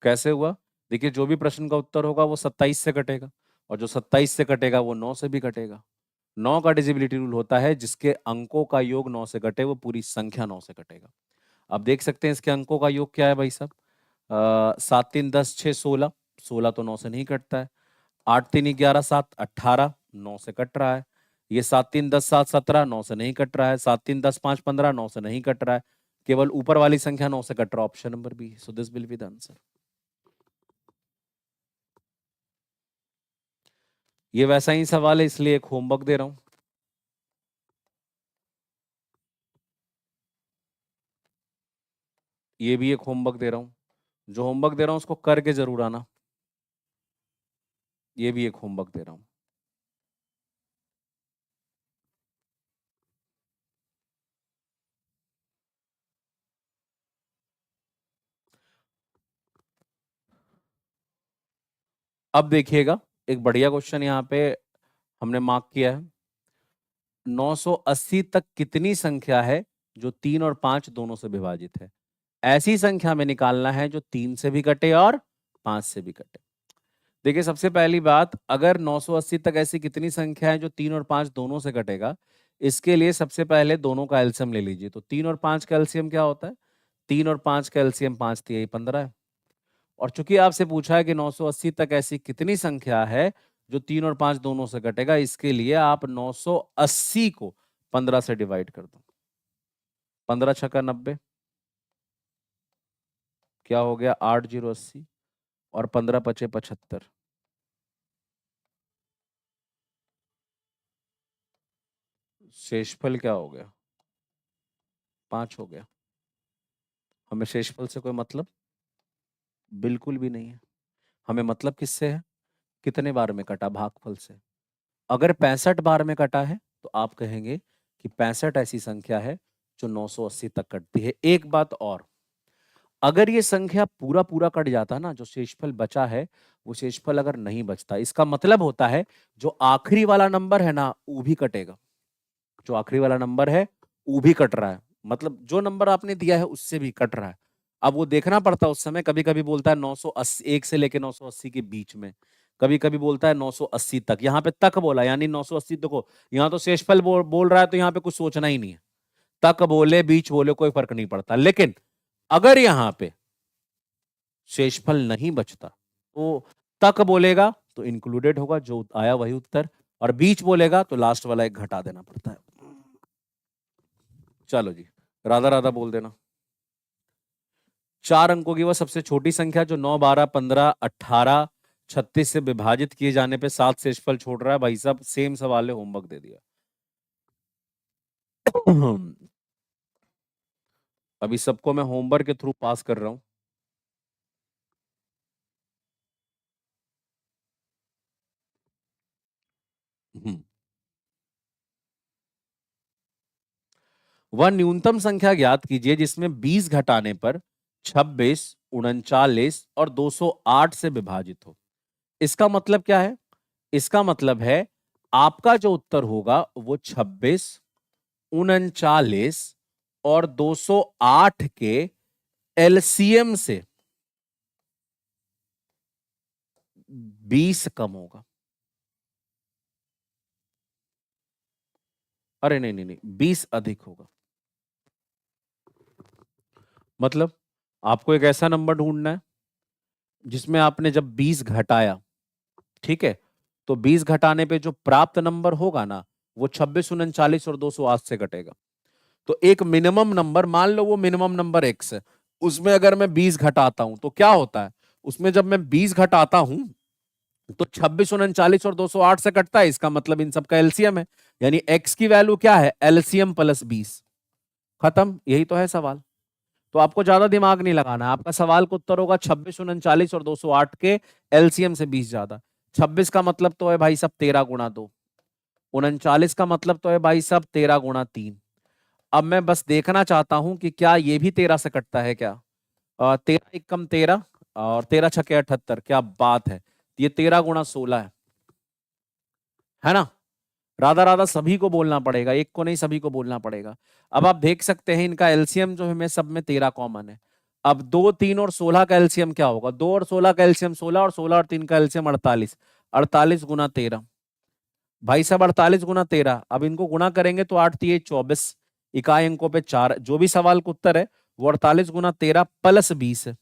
A: कैसे हुआ, देखिए जो भी प्रश्न का उत्तर होगा वो 27 से कटेगा, और जो 27 से कटेगा वो 9 से भी कटेगा। 9 का डिजिबिलिटी रूल होता है जिसके अंकों का योग 9 से कटे वो पूरी संख्या 9 से कटेगा। आप देख सकते हैं इसके अंकों का योग क्या है भाई साहब, 7 3 10 6 16, 16 तो 9 से नहीं कटता है। 8 3 11 7 18, 9 से कट रहा है। ये 7 3 10 7 17 9 से नहीं कट रहा है, 7 3 10 5 15 9 से नहीं कट रहा है, केवल ऊपर वाली संख्या 9 से कट रहा है। Option number B, so this will be the answer. ये वैसा ही सवाल है, इसलिए एक होमवर्क दे रहा हूं। ये भी एक होमवर्क दे रहा हूं, जो होमवर्क दे रहा हूं उसको करके जरूर आना। ये भी एक होमवर्क दे रहा हूं। अब देखिएगा, एक बढ़िया क्वेश्चन यहाँ पे हमने मार्क किया है। 980 तक कितनी संख्या है जो 3 और 5 दोनों से विभाजित है? ऐसी संख्या में निकालना है जो 3 से भी कटे और 5 से भी कटे। देखिए, सबसे पहली बात, अगर 980 तक ऐसी कितनी संख्या है जो 3 और 5 दोनों से कटेगा, इसके लिए सबसे पहले दोनों का एलसीएम ले लीजिए। तो 3 और 5 का एलसीएम क्या होता है? 3 और 5 का एलसीएम 5 3 15 है। और चूंकि आपसे पूछा है कि 980 तक ऐसी कितनी संख्या है जो 3 और 5 दोनों से कटेगा, इसके लिए आप 980 को 15 से डिवाइड कर दो। 15 छक्का 90, क्या हो गया? 8 0 80, और 15 पचे 75। शेषफल क्या हो गया? 5 हो गया। हमें शेषफल से कोई मतलब बिल्कुल भी नहीं है। हमें मतलब किससे है? कितने बार में कटा? भागफल से। अगर 65 बार में कटा है तो आप कहेंगे कि 65 ऐसी संख्या है जो 980 तक कटती है। एक बात और, अगर ये संख्या पूरा पूरा कट जाता ना, जो शेषफल बचा है वो शेषफल अगर नहीं बचता, इसका मतलब होता है जो आखिरी वाला नंबर है ना, वो भी कटेगा। जो आखिरी वाला नंबर है वो भी कट रहा है, मतलब जो नंबर आपने दिया है उससे भी कट रहा है। अब वो देखना पड़ता है उस समय, कभी कभी बोलता है 980, 1 से लेके 980 के बीच में, कभी कभी बोलता है 980 तक। यहाँ पे तक बोला यानी 980। देखो, यहाँ तो शेषफल बोल रहा है, तो यहाँ पे कुछ सोचना ही नहीं है। तक बोले बीच बोले कोई फर्क नहीं पड़ता। लेकिन अगर यहाँ पे शेषफल नहीं बचता तो तक बोलेगा तो इंक्लूडेड होगा, जो आया वही उत्तर, और बीच बोलेगा तो लास्ट वाला एक घटा देना पड़ता है। चलो जी, राधा राधा बोल देना। 4 अंकों की वह सबसे छोटी संख्या जो 9 12 15 18 36 से विभाजित किए जाने पे 7 शेषफल छोड़ रहा है। भाई साहब, सेम सवाल है, होमवर्क दे दिया। अभी सबको मैं होमवर्क के थ्रू पास कर रहा हूं। वह न्यूनतम संख्या ज्ञात कीजिए जिसमें 20 घटाने पर 26, 39 और 208 से विभाजित हो। इसका मतलब क्या है? इसका मतलब है आपका जो उत्तर होगा वो 26, 39 और 208 के एलसीएम से 20 कम होगा। अरे नहीं नहीं नहीं, 20 अधिक होगा। मतलब आपको एक ऐसा नंबर ढूंढना है जिसमें आपने जब 20 घटाया, ठीक है, तो 20 घटाने पे जो प्राप्त नंबर होगा ना, वो 26, 39 और 208 से घटेगा। तो एक मिनिमम नंबर, मान लो वो मिनिमम नंबर x है, उसमें अगर मैं 20 घटाता हूं तो क्या होता है? उसमें जब मैं 20 घटाता हूं तो 26, 39 और 208 से कटता है। इसका मतलब इन सबका एलसीएम है, यानी x की वैल्यू क्या है? LCM plus 20। खत्म, यही तो है सवाल। तो आपको ज्यादा दिमाग नहीं लगाना, आपका सवाल का उत्तर होगा 26, 39 और 208 के एलसीएम से 20 ज्यादा। 26 का मतलब तो है भाई साहब 13 गुणा 2, 39 का मतलब तो है भाई साहब 13 गुणा 3। अब मैं बस देखना चाहता हूं कि क्या ये भी 13 से कटता है क्या? 13 एक कम 13 और 13 छके 78। क्या बात है, ये 13 गुणा 16 है ना? राधा राधा सभी को बोलना पड़ेगा, एक को नहीं सभी को बोलना पड़ेगा। अब आप देख सकते हैं इनका एलसीएम जो है सब में 13 कॉमन है। अब 2, 3 और 16 का एलसीएम क्या होगा? 2 और 16 का एलसीएम 16, और 16 और 3 का एलसीएम 48। 48 गुना 13, भाई साहब 48 गुना 13। अब इनको गुना करेंगे तो 8 3 24, इकाई अंकों पे 4। जो भी सवाल का उत्तर है वो 48 गुना 13 प्लस 20 है।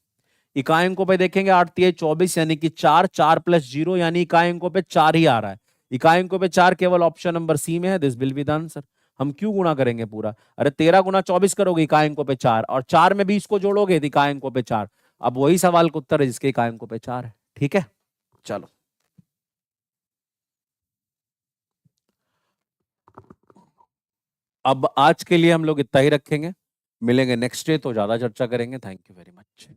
A: इकाई अंकों पे देखेंगे 8 3 24, यानी कि 4, 4 प्लस 0, यानी इकाई अंकों पे 4 ही आ रहा है। इकाई अंकों पे 4 केवल ऑप्शन नंबर सी में है, this will be the answer. हम क्यों गुणा करेंगे पूरा? अरे 13 गुना 24 करोगे इकाई अंकों पे 4, और 4 में 20 को जोड़ोगे तो इकाई अंकों पे 4। अब वही सवाल का उत्तर है जिसके इकाई अंकों पे 4 है। ठीक है, चलो। अब आज के लिए हम लोग इतना ही रखेंगे, मिलेंगे नेक्स्ट डे तो ज्यादा चर्चा करेंगे। Thank you very much.